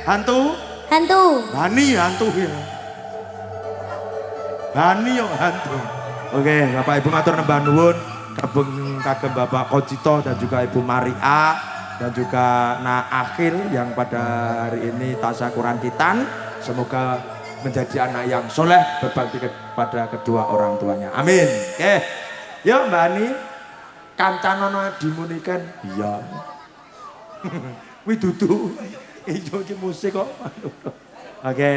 Hantu? Hantu. Hani hantu ya. Hani yo hantu. Oke, Bapak Ibu matur nembah nuwun kagem Bapak Kojito dan juga Ibu Maria dan juga Nak Akhil yang pada hari ini tasyakuran kitan. Semoga menjadi anak yang soleh berbakti kepada kedua orang tuanya. Amin. Oke. Yuk Mbak Ani, kancanono dimunikan. Iya. Wih dudu. Ijo iki musik kok. Oke.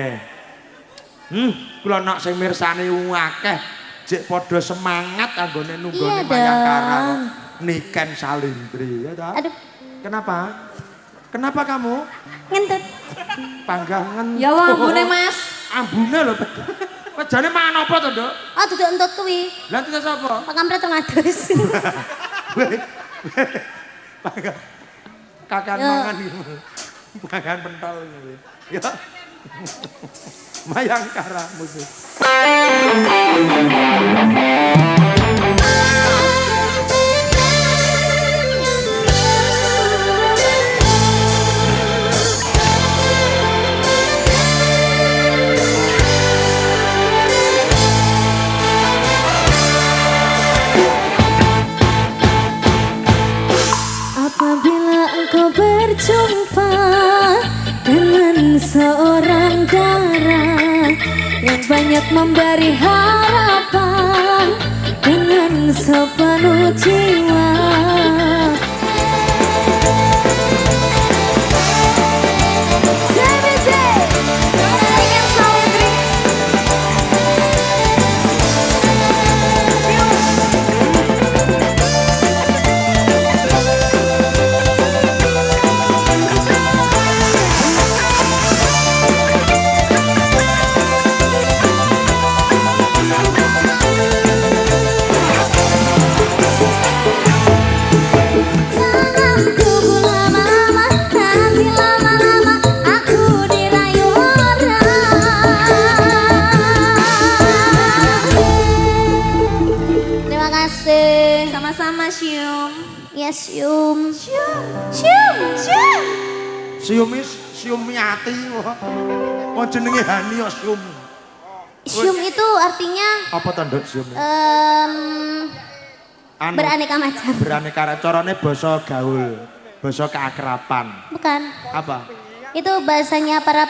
Kula nak sing mirsani akeh, jek padha semangat anggone nunggone Iya Mayangkara. dong. Niken Salindri ya ta? Aduh, Kenapa? Kenapa kamu? ngentut. Panggangan. Ya ambune Mas. Ambune lho. Wejane mangan apa to, Nduk? Oh, duduk entut kuwi. Lah itu sapa? Pak Kampret ngados. Kakan Ya. mangan iki. Mangan pentol iki. Ya. Mayangkara musik. Apabila engkau berjumpa dengan seorang darah yang banyak memberi harapan dengan sepenuh jiwa. JBJ, Niken Salindri. Jangan tunggu lama-lama, nanti lama-lama aku dirayu orang. Terima kasih. Sama-sama Syum. Ya Syum. Siumi ati kok. Oh jenenge Hani kok Sium. Syum itu artinya Apa to, Nduk, Sium? Anu, beraneka macam. beraneka carane basa gaul, basa keakraban. Bukan. Apa? Itu bahasanya para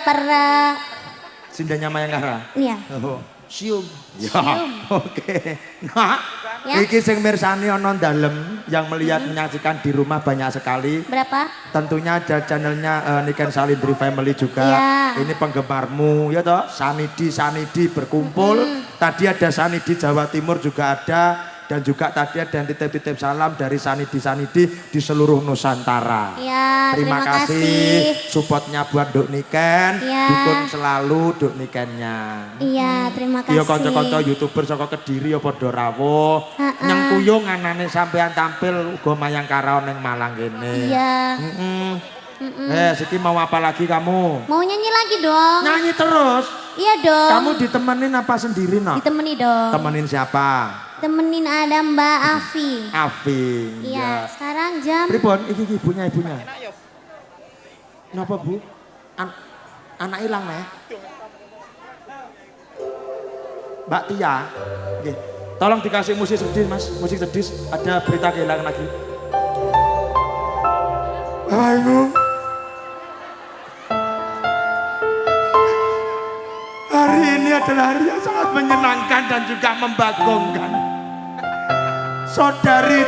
Sindanya Mayangkara. iya. Oh, Sium. Ya. Sium. Oke. Nah, Ya. iki sing mirsani ana dalem yang melihat menyaksikan di rumah banyak sekali. Berapa? Tentunya ada channelnya Niken Salindri Family juga. Iya. Ini penggemarmu ya toh. Sanidi berkumpul. Tadi ada Sanidi Jawa Timur juga ada. dan juga tadi ada yang titip-titip salam dari Sanidi di seluruh Nusantara. Ya, Terima kasih supportnya buat Duk Niken, Ya. dukung selalu Duk Nikennya. Iya, terima kasih. Iya kanca-kanca YouTuber saka Kediri ya padha rawuh. Ha-ha. Nyengkuyung anane sampean tampil uga mayang karo ning Malang kene. Iya. Siki mau apa lagi kamu? Mau nyanyi lagi dong? Nyanyi terus. Iya dong. Kamu ditemenin apa sendiri, Nak? Ditemani dong. Temenin siapa? Temenin ada Mbak Afi. Afi. Iya, sekarang jam Pripun iki ibunya. Napa, Bu? Anak hilang, Nek. Mbak Tia. Nggih. Tolong dikasih musik sedih, Mas. Musik sedih. Ada berita kehilangan lagi. Ibu. Hari ini adalah hari yang sangat menyenangkan dan juga membagongkan. Saudari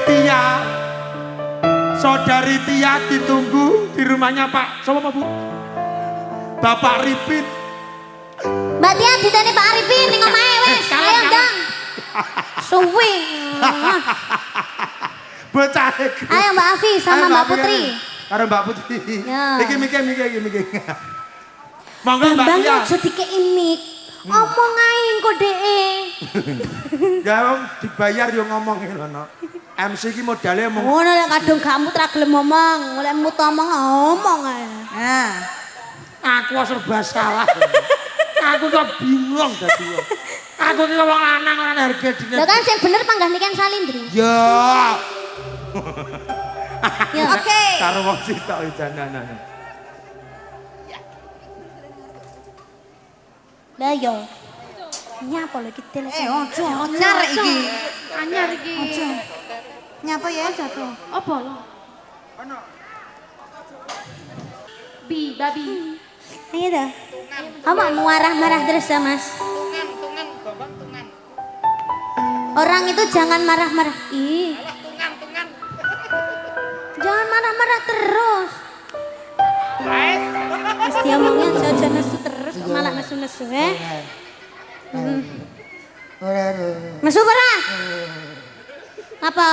Tia ditunggu di rumahnya Pak. Siapa Bu? Bapak Ripin. Mbak Tia ditane Pak Arifin ning omahe wis. Kalah, Ayo kalah. ndang. Suwi. Bocah. Ayo Mbak Afi sama Mbak Putri. Karo Mbak Putri. Ya. Iki mikir. Monggo Mbak Bambang Tia. aja dikei mic. Omong ae engko dheke. Ya wong dibayar yo ngomong lho, Nok. MC ki modalnya ngomong. Ngono lek kadung gak mut ra gelem ngomong, lek mut ngomong ae. Nah. Aku serba salah. Aku kok bingung dadi wong. Aku ki wong lanang ora harga diri. Lho kan sing bener panggah Niken Salindri. Ya. Ya oke. Karo wong sitok janan. Lah yo. Nyapa lho kita lek. Ojo, anyar iki. Anyar iki. Ojo. Nyapa ya jatuh. Apa lho? Babi. Ayo dah. Kamu marah-marah terus ya, Mas? Tungan. Orang itu jangan marah-marah. Ih. Tungan. Jangan marah-marah terus. Terus dia ngomongnya jajan nesu terus, kok malah nesu-nesu ya. Nesu ora? Apa?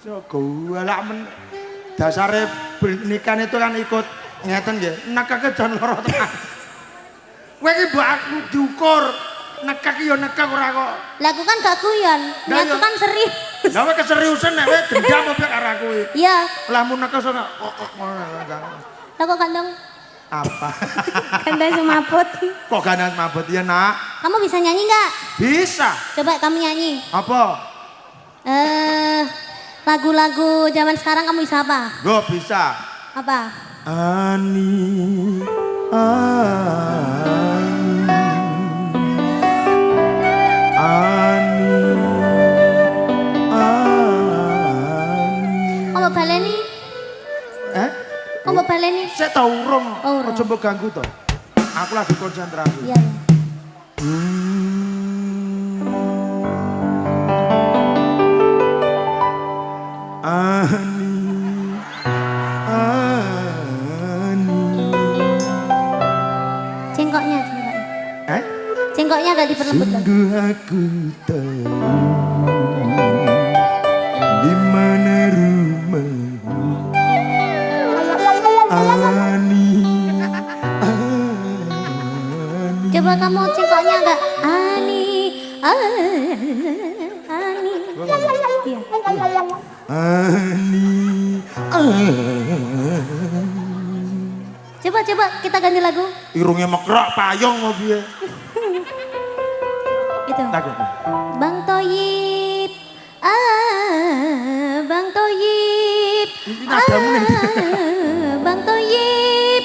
Jago lak dasare nikan itu kan ikut ngeten nggih. Nekake jan lara tenan. Kowe iki mbok aku diukur. Nekak yo nekak ora kok. Lah aku kan gak guyon, Lah aku iya. kan serius. Lah kowe keseriusan nek kowe dendam opo karo aku iki. Iya, Lah mun nekak sono ngono. lah kok kandang Apa? kandang semaput. Kok ganas mabut ya, Nak? Kamu bisa nyanyi nggak? Bisa. Coba kamu nyanyi. Apa? Lagu-lagu zaman sekarang kamu bisa apa? Gue bisa. Apa? Ani. Kamu baleni? Kamu baleni? Saya tahu urung. Oh, urung. Coba ganggu toh. Aku lagi konsentrasi. Iya. Cengkoknya. Cengkoknya agak diperlembutkan. Sungguh aku tahu di mana rumahmu, Ani. Coba kamu cengkoknya agak Ani. Iya. Ani. Coba kita ganti lagu. Irungnya mekrak payung mau biar. Gitu. Lagu. Bang Toyib. Bang Toyib. Ini nadamu nih. Bang Toyib.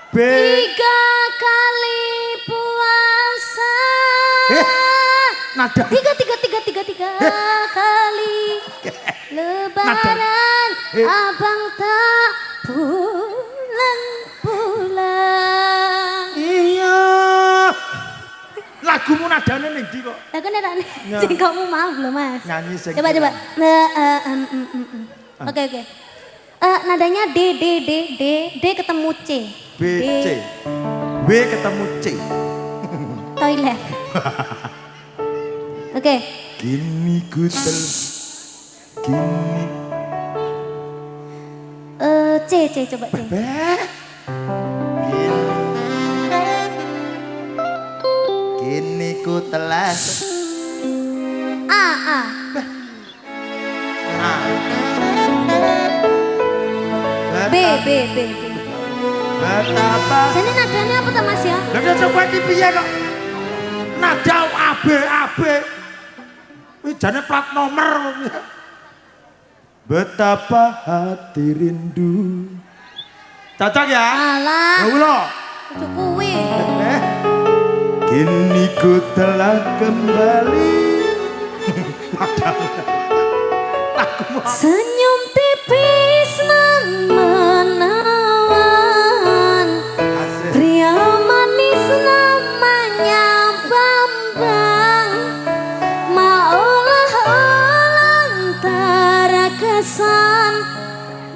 B. 3 kali puasa. Nada. Tiga kali lebaran abang tak pulang. Iya. Lagumu nadane ning ndi kok? Lah kan ada Ya. kamu mau belum Mas? Nyanyi sing. Coba. Oke. Nadanya D ketemu C. B, C. W ketemu C. Toilet. Oke. Kini ku kini. C coba C. Kini ku telah A. B. Betapa. Jadi nadanya apa tuh Mas ya? Lah coba iki piye kok? Nada AB. Wih jane plat nomor. Betapa hati rindu. Cocok ya? Alah. Ulo. Itu kuwi. Kini ku telah kembali. Senyum tipis nan menawan. Pria manis namanya Bambang. Maulah antara kesan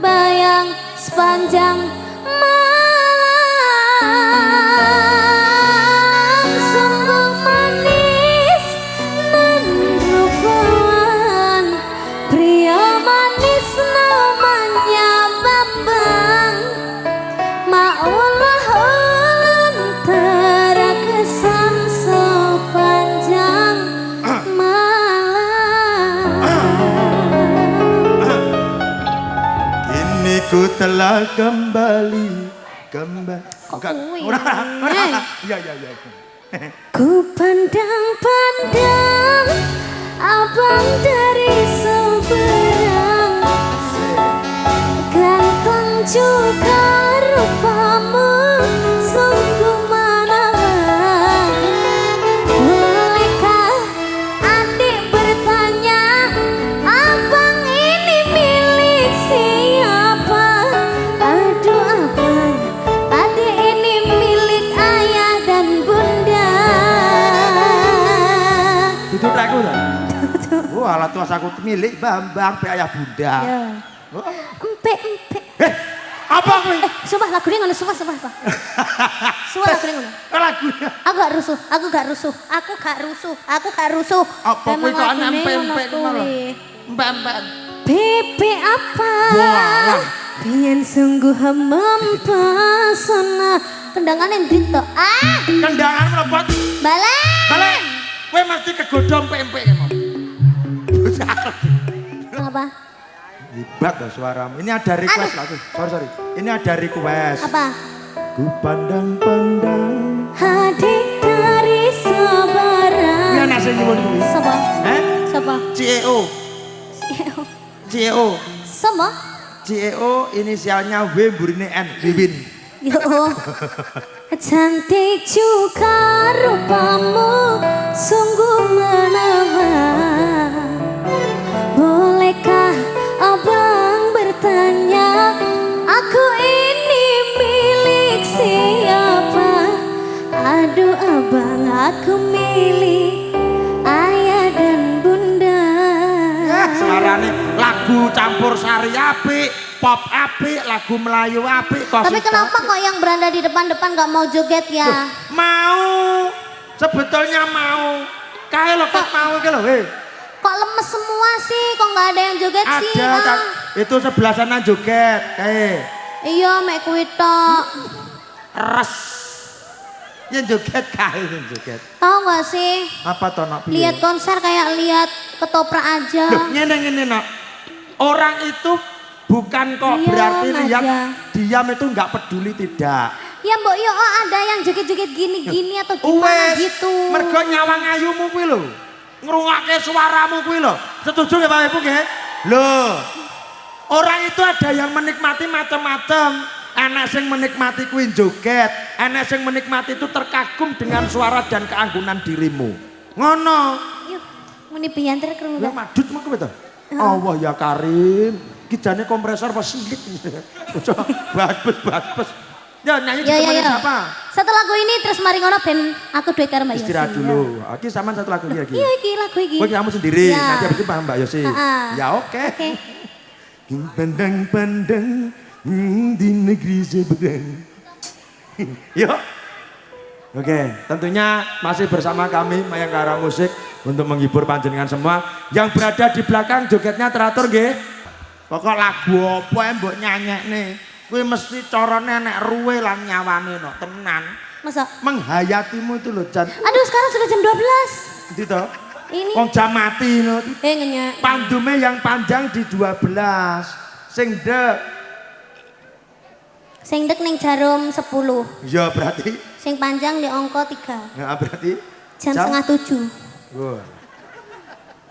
bayang sepanjang malam. Sungguh manis nan rupawan. Pria manis namanya Bambang. Maulah antara kesan sepanjang malam. Kini ku telah kembali. Kok kuwi? Iya. Ku pandang-pandang abang dari seberang. Ganteng juga rupamu sungguh menawan. Bolehkah adik bertanya, abang ini milik siapa? Aduh abang, adik ini milik ayah dan bunda. Itu aku dah. Oh, alat tuas aku milik Bambang pe ayah bunda. Ya. Oh. Empek. Apa kuwi? Sumpah lagunya ngono, sumpah. Sumpah lagunya ngono. Lagunya. Aku gak rusuh. Apa kuwi kok ana empek-empek malah? Empek-empek. Bebe apa? Walah. Biyen sungguh mempesona. Kendangane ndi to? Kendangan mlebot. Balik. Balik. Kowe mesti kegodho empek-empek emang. Apa? Hebat loh suaramu. Ini ada request lagu. Sorry. Ini ada request. Apa? Ku pandang-pandang. Adik dari seberang. Ini anak sing nyuwun kuwi. Sapa? Sapa? CEO. Sama? CEO inisialnya W burine N. Wiwin. Yo. Cantik juga rupamu sungguh menawan. Bolehkah abang bertanya, aku ini milik siapa? Aduh abang, aku milik ayah dan bunda. Suarane lagu campur sari apik, pop apik, lagu Melayu apik. Tapi kenapa kok yang berada di depan-depan gak mau joget ya? Mau, sebetulnya mau. Kayak lo kok mau gitu loh. Kok lemes semua sih? Kok gak ada yang joget sih? Ada, itu sebelah sana joget. Kayak. Iya, mek kuwi tok. Res. Yang joget kayak yang joget. Tahu gak sih? Apa toh nak piye? Lihat konser kayak lihat ketoprak aja. Loh, ngene nak. Orang itu bukan kok Diam berarti lihat aja. diam itu nggak peduli tidak. Ya mbok yo ada yang joget-joget gini-gini atau gimana Wes, gitu. mergo nyawang ayumu kuwi lho. Ngrungake suaramu kuwi lho. Setuju nggih Pak Ibu nggih? Loh. Orang itu ada yang menikmati macam-macam. Enek sing menikmati kuwi joget, enek sing menikmati itu terkagum dengan suara dan keanggunan dirimu. Ngono. Yuk, muni biyanter krungu. Lah madut mengko beto. Allah ya Karim. Ki jane kompresor pas silik. Bagus. Ya nyanyi ditemani siapa? Satu lagu ini terus mari ngono ben aku duwe karo Mbak Yosi. Istirahat dulu. Iki sampean satu lagu lagi. Iya iki lagu iki. Kowe kamu sendiri, Ya. nanti habis itu paham Mbak Yosi. Ha-ha. Ya oke. Oke. Pandang-pandang di negeri seberang. Yuk. Oke, tentunya masih bersama kami Mayangkara Musik untuk menghibur panjenengan semua. Yang berada di belakang jogetnya teratur nggih. Pokok lagu apa yang mbok nyanyekne, kuwi mesti carane nek ruwe lan nyawane no, tenan. Masa? Menghayatimu itu loh, Jan. Aduh, sekarang sudah jam 12. Itu toh. Ini. Wong jam mati no. Ngenyek. Pandume yang panjang di 12. Sing dek. Sing dek ning jarum 10. Ya berarti. Sing panjang di angka 3. Ya berarti. Jam setengah 7. Wah.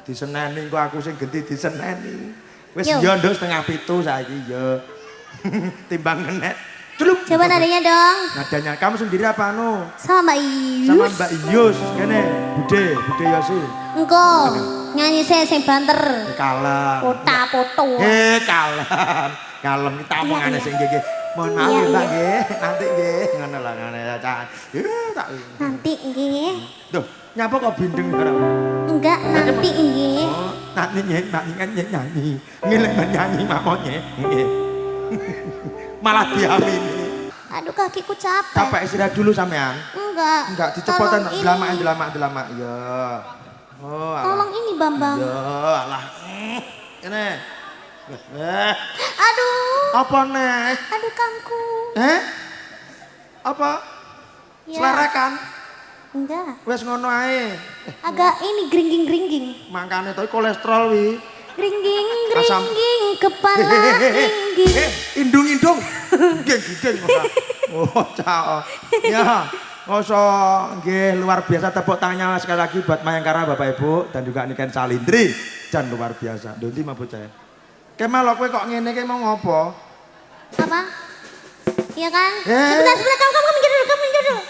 Diseneni kok aku sing genti diseneni. Wis Yo. ya nduk setengah 7 saiki ya. Timbang kenek. Celup. Coba nadanya dong. Nadanya kamu sendiri apa anu? Sama Mbak Iyus. Sama Mbak Iyus kene. Bude Yosi. Engko nyanyi saya sing banter. Kalem. Foto. Kalem kita omongane Iya. sing nggih. Mohon maaf Iya, ya Mbak iya. nggih. Nanti nggih ngono lah ngene ya Cak. Tak. Nanti nggih. Duh, nyapa kok bindeng barang? Enggak, nanti nggih. Oh, nanti nyanyi. Ngileng nyanyi mamonye. Nggih. Malah diamini. Aduh, kakiku capek. Capek istirahat dulu sampean. Enggak. Dicepotan Tolong ini. delamak. Ya. Oh, alah. Tolong ini Bambang. Ya, alah. Ini. Aduh. Apa nih? Aduh kangku. Apa? Ya. Selerekan? Enggak. Wes ngono ae. Agak ini gringging. Makane to kolesterol wi. Gringging, Asam. kepala tinggi. Indung. Geng. Oh, cak. Ya. Oso nggih luar biasa, tepuk tangannya sekali lagi buat Mayangkara Bapak Ibu dan juga Niken Salindri. Jan luar biasa. Ndi mabut saya. Kemal kowe kok ngene iki mau ngopo? Apa? Iya kan? Sebentar, kamu minggir dulu.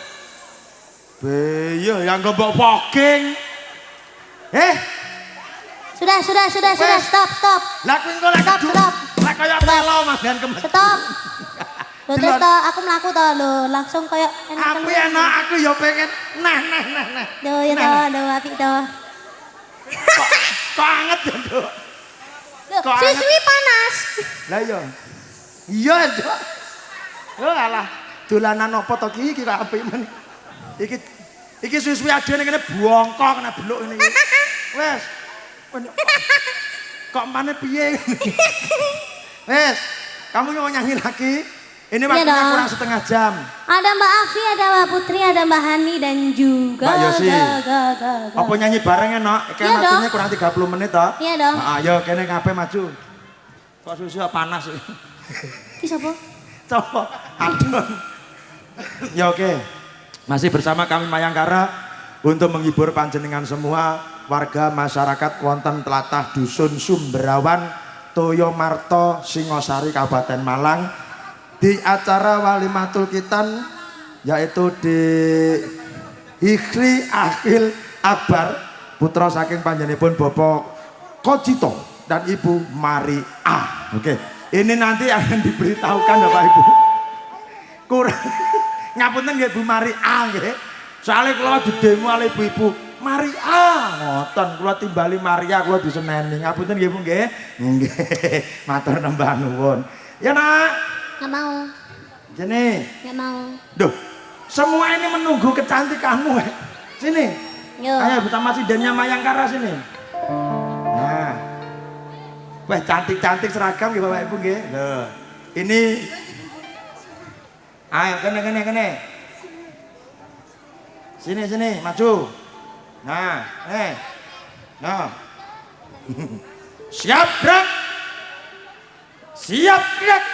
Iya, yang gembok poking. Sudah, stop. Lah kuwi engko lek Stop. Lah kaya telo Mas kemes. Stop. Loh, terus toh, aku melaku toh, loh, langsung kayak Aku enak, aku ya pengen nah. Duh, ya toh, apik toh. Kok anget ya, Nduk? Loh, Kok anget? suwi panas. Lah iya, Nduk. Oh alah, dolanan apa to iki kok apik men. Iki suwi-suwi adene kene bongkok kena beluk ngene iki. Wes. Kok mana piye? Wes, kamu mau nyanyi lagi? Ini waktunya dong. kurang setengah jam. Ada Mbak Afi, ada Mbak Putri, ada Mbak Hani dan juga Mbak Yosi. ga. Apa nyanyi bareng enak? Iki Iya waktunya dong. kurang 30 menit toh? Iya dong. Nah, ayo kene kabeh maju. Kok susu panas. Ki sapa? Coba adon. Ya oke. Masih bersama kami Mayangkara untuk menghibur panjenengan semua warga masyarakat wonten tlatah Dusun Sumberawan, Toyo Marto, Singosari, Kabupaten Malang. Di acara Walimatul Kitan yaitu di Ikhri Akhil Akbar, putra saking panjenenganipun Bapak Kojito dan Ibu Maria. Oke, ini nanti akan diberitahukan Bapak Ibu. Kurang ngapunten nggih Bu Maria nggih. Soale kula didemo oleh ibu-ibu Maria ngoten, kula timbali Maria kula diseneni. Ngapunten nggih Bu nggih. Nggih. Matur nembah nuwun. Ya Nak. Nggak mau. Sini. Nggak mau. Duh, semua ini menunggu kecantikanmu. Sini. Yo. Ayo bersama sidennya Mayangkara sini. Nah. Wah, cantik-cantik seragam nggih Bapak Ibu nggih. Loh. Ini ayo kene. Sini, maju. Nah, Nah. Siap gerak.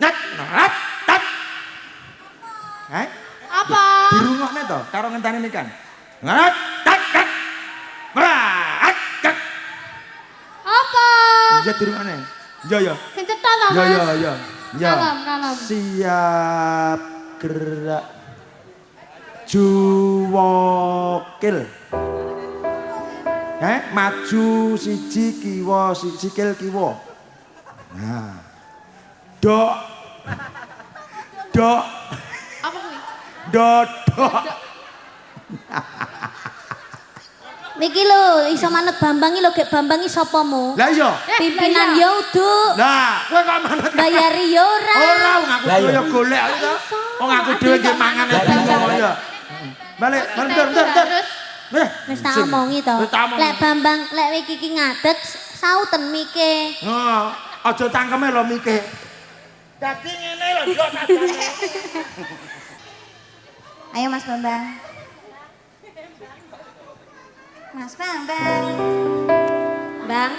Tak. Apa? Dirungokne to karo ngenteni nikan. Tak. Apa? Bisa dirungokne. Ya. Sing cetha ta, Mas? Ya. Kalem. Siap gerak. Juwokil. Maju siji kiwa, sikil kiwa. Nah. Dok. Apa kuwi? Dodok. Iki lho iso manut Bambang iki lho gek Bambang iki sapamu? Lah iya. Pimpinan ya udu. Lah, kowe kok manut Bayari ya ora. ora wong aku dhewe ya golek to. Wong aku dhewe nggih mangan ngomong ya. Balik, bentar. Wis tak omongi to. Lek Bambang, lek iki ngadeg sauten mike. Oh, aja cangkeme lho mike. Dadi ngene lho yo sadane. Ayo Mas Bambang. Mas Bambang. Bang.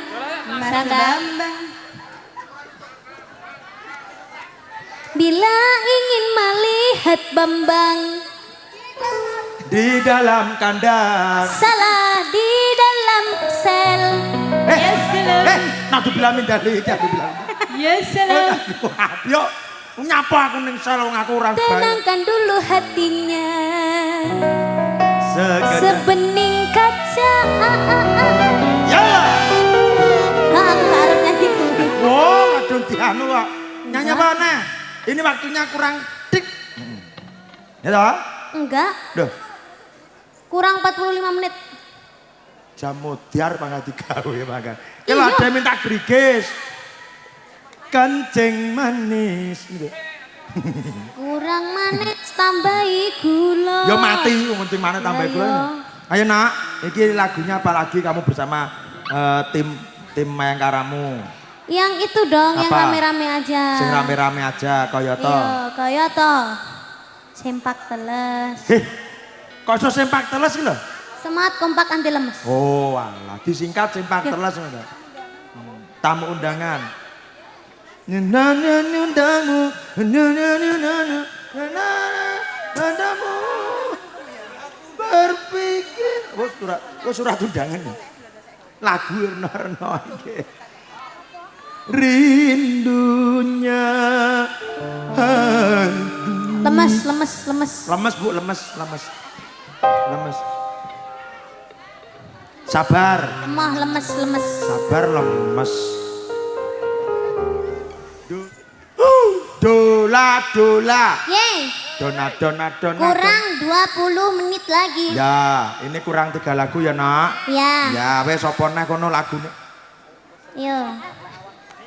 Mas Bambang. Bambang. Bila ingin melihat Bambang Di dalam kandang. salah di dalam sel. Nak dibilamin dari iki aku bilang. Ya salam. Yo, nyapa aku ning sel wong aku ora bae. Tenangkan dulu hatinya. Sekedar. Sebening kaca. Ya. Nah, aku harus nyanyi. Oh, aduh dianu kok. Nyanyi apa nah? Ini waktunya kurang dik. Ya toh? Enggak, Duh, kurang 45 menit. jam modiar pangkat digawe makan. Ya lho, ada yang minta grigis. Kencing manis. Kurang manis tambahi gula. Ya mati, kencing manis tambah Ayo. gula. Ayo nak, ini lagunya apa lagi kamu bersama tim Mayangkaramu? Yang itu dong, yang Apa? rame-rame aja. Sing rame-rame aja, kaya to. Iya, kaya to. Sempak teles. Kok iso sempak teles iki lho? Semangat kompak anti lemes. Oh, alah, disingkat sempak teles ngono. Tamu undangan. Nyundangmu, padamu berpikir. Oh, surat undangan nih. Lagu Reno iki. Rindunya Lemes. lemes Bu, lemes. Sabar, Emah lemes. sabar lemes. Dola. Yeay, Dona. kurang 20 menit lagi. Ya, ini kurang 3 lagu ya, Nak. Ya. Ya, wes sapa neh kono lagune. Yo.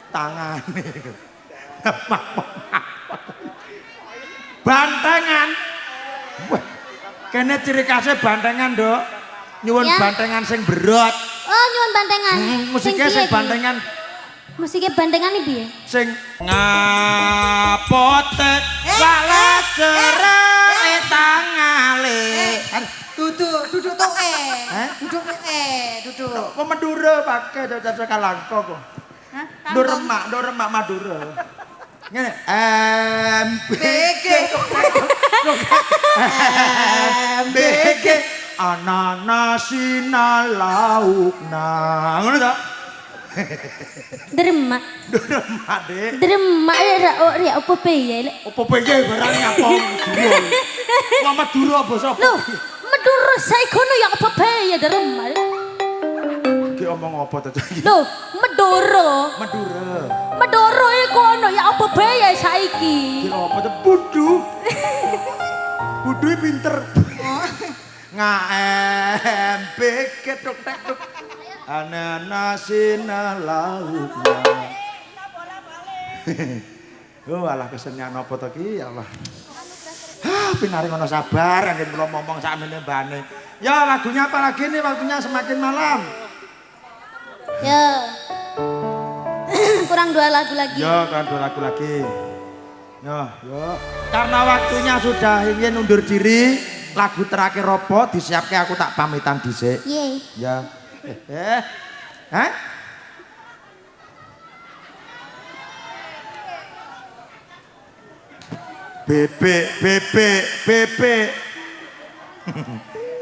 Tangane. Bantengan. Wah, kene ciri khasnya bantengan, Dok. Nyuwun Ya. bantengan sing berot. Oh, nyuwun bantengan. Musiknya sing bantengan Musiknya bantengan iki piye? sing ngapote lala cerai tangale. Duduk tok Hah? duduk. Apa Madura pakai cocok kalangko kok. Hah? Doremak Madura. Ngene, MBG. MBG ananasina laukna. Ngono ta? Deremak. Doremak, Dik. Deremak ya apa piye? Apa piye barang nyapong Madura. Wah Madura apa sapa? Loh, Madura saikono ya apa piye deremak? Ki omong apa to iki? Loh, Madura. Madura iku ono ya apa piye saiki? Ki apa to budu? Budu pinter. MBG tok tek tok. Ananasina laukna. Oh alah kesenian apa to ki ya Allah. Pinaring ono sabar anggen kula ngomong sakmene mbane. Ya lagunya apa lagi nih waktunya semakin malam. Ya. Kurang 2 lagu lagi. Ya kan 2 lagu lagi. Ya. Karena waktunya sudah ingin undur diri, lagu terakhir opo disiapke aku tak pamitan dhisik. Yeay. Ya. Hah? Bebek.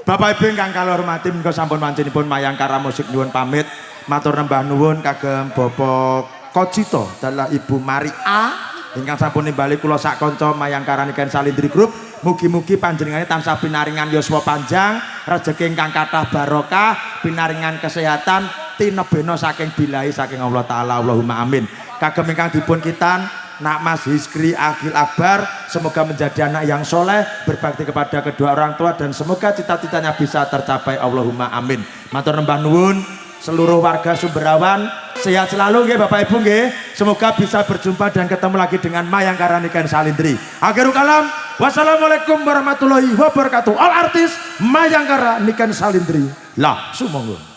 Bapak Ibu ingkang kula hormati menika sampun wancinipun Mayangkara Musik nyuwun pamit. Matur nembah nuwun kagem Bapak Kojito dalah Ibu Maria ingkang sampun nimbali kula sak kanca Mayangkara Niken Salindri Group. Mugi-mugi panjenengane tansah pinaringan yuswa panjang, rejeki ingkang kathah barokah, pinaringan kesehatan, tinebena saking bilahi saking Allah taala. Allahumma amin. Kagem ingkang dipun kitan Nak Mas Hiskri Agil Akbar semoga menjadi anak yang soleh, berbakti kepada kedua orang tua, dan semoga cita-citanya bisa tercapai. Allahumma amin. Matur nembah nuwun seluruh warga Sumberawan, sehat selalu nggih Bapak Ibu nggih. Semoga bisa berjumpa dan ketemu lagi dengan Mayangkara Niken Salindri. Akhirul kalam, wassalamualaikum warahmatullahi wabarakatuh. All artis Mayangkara Niken Salindri. Lah sumangga.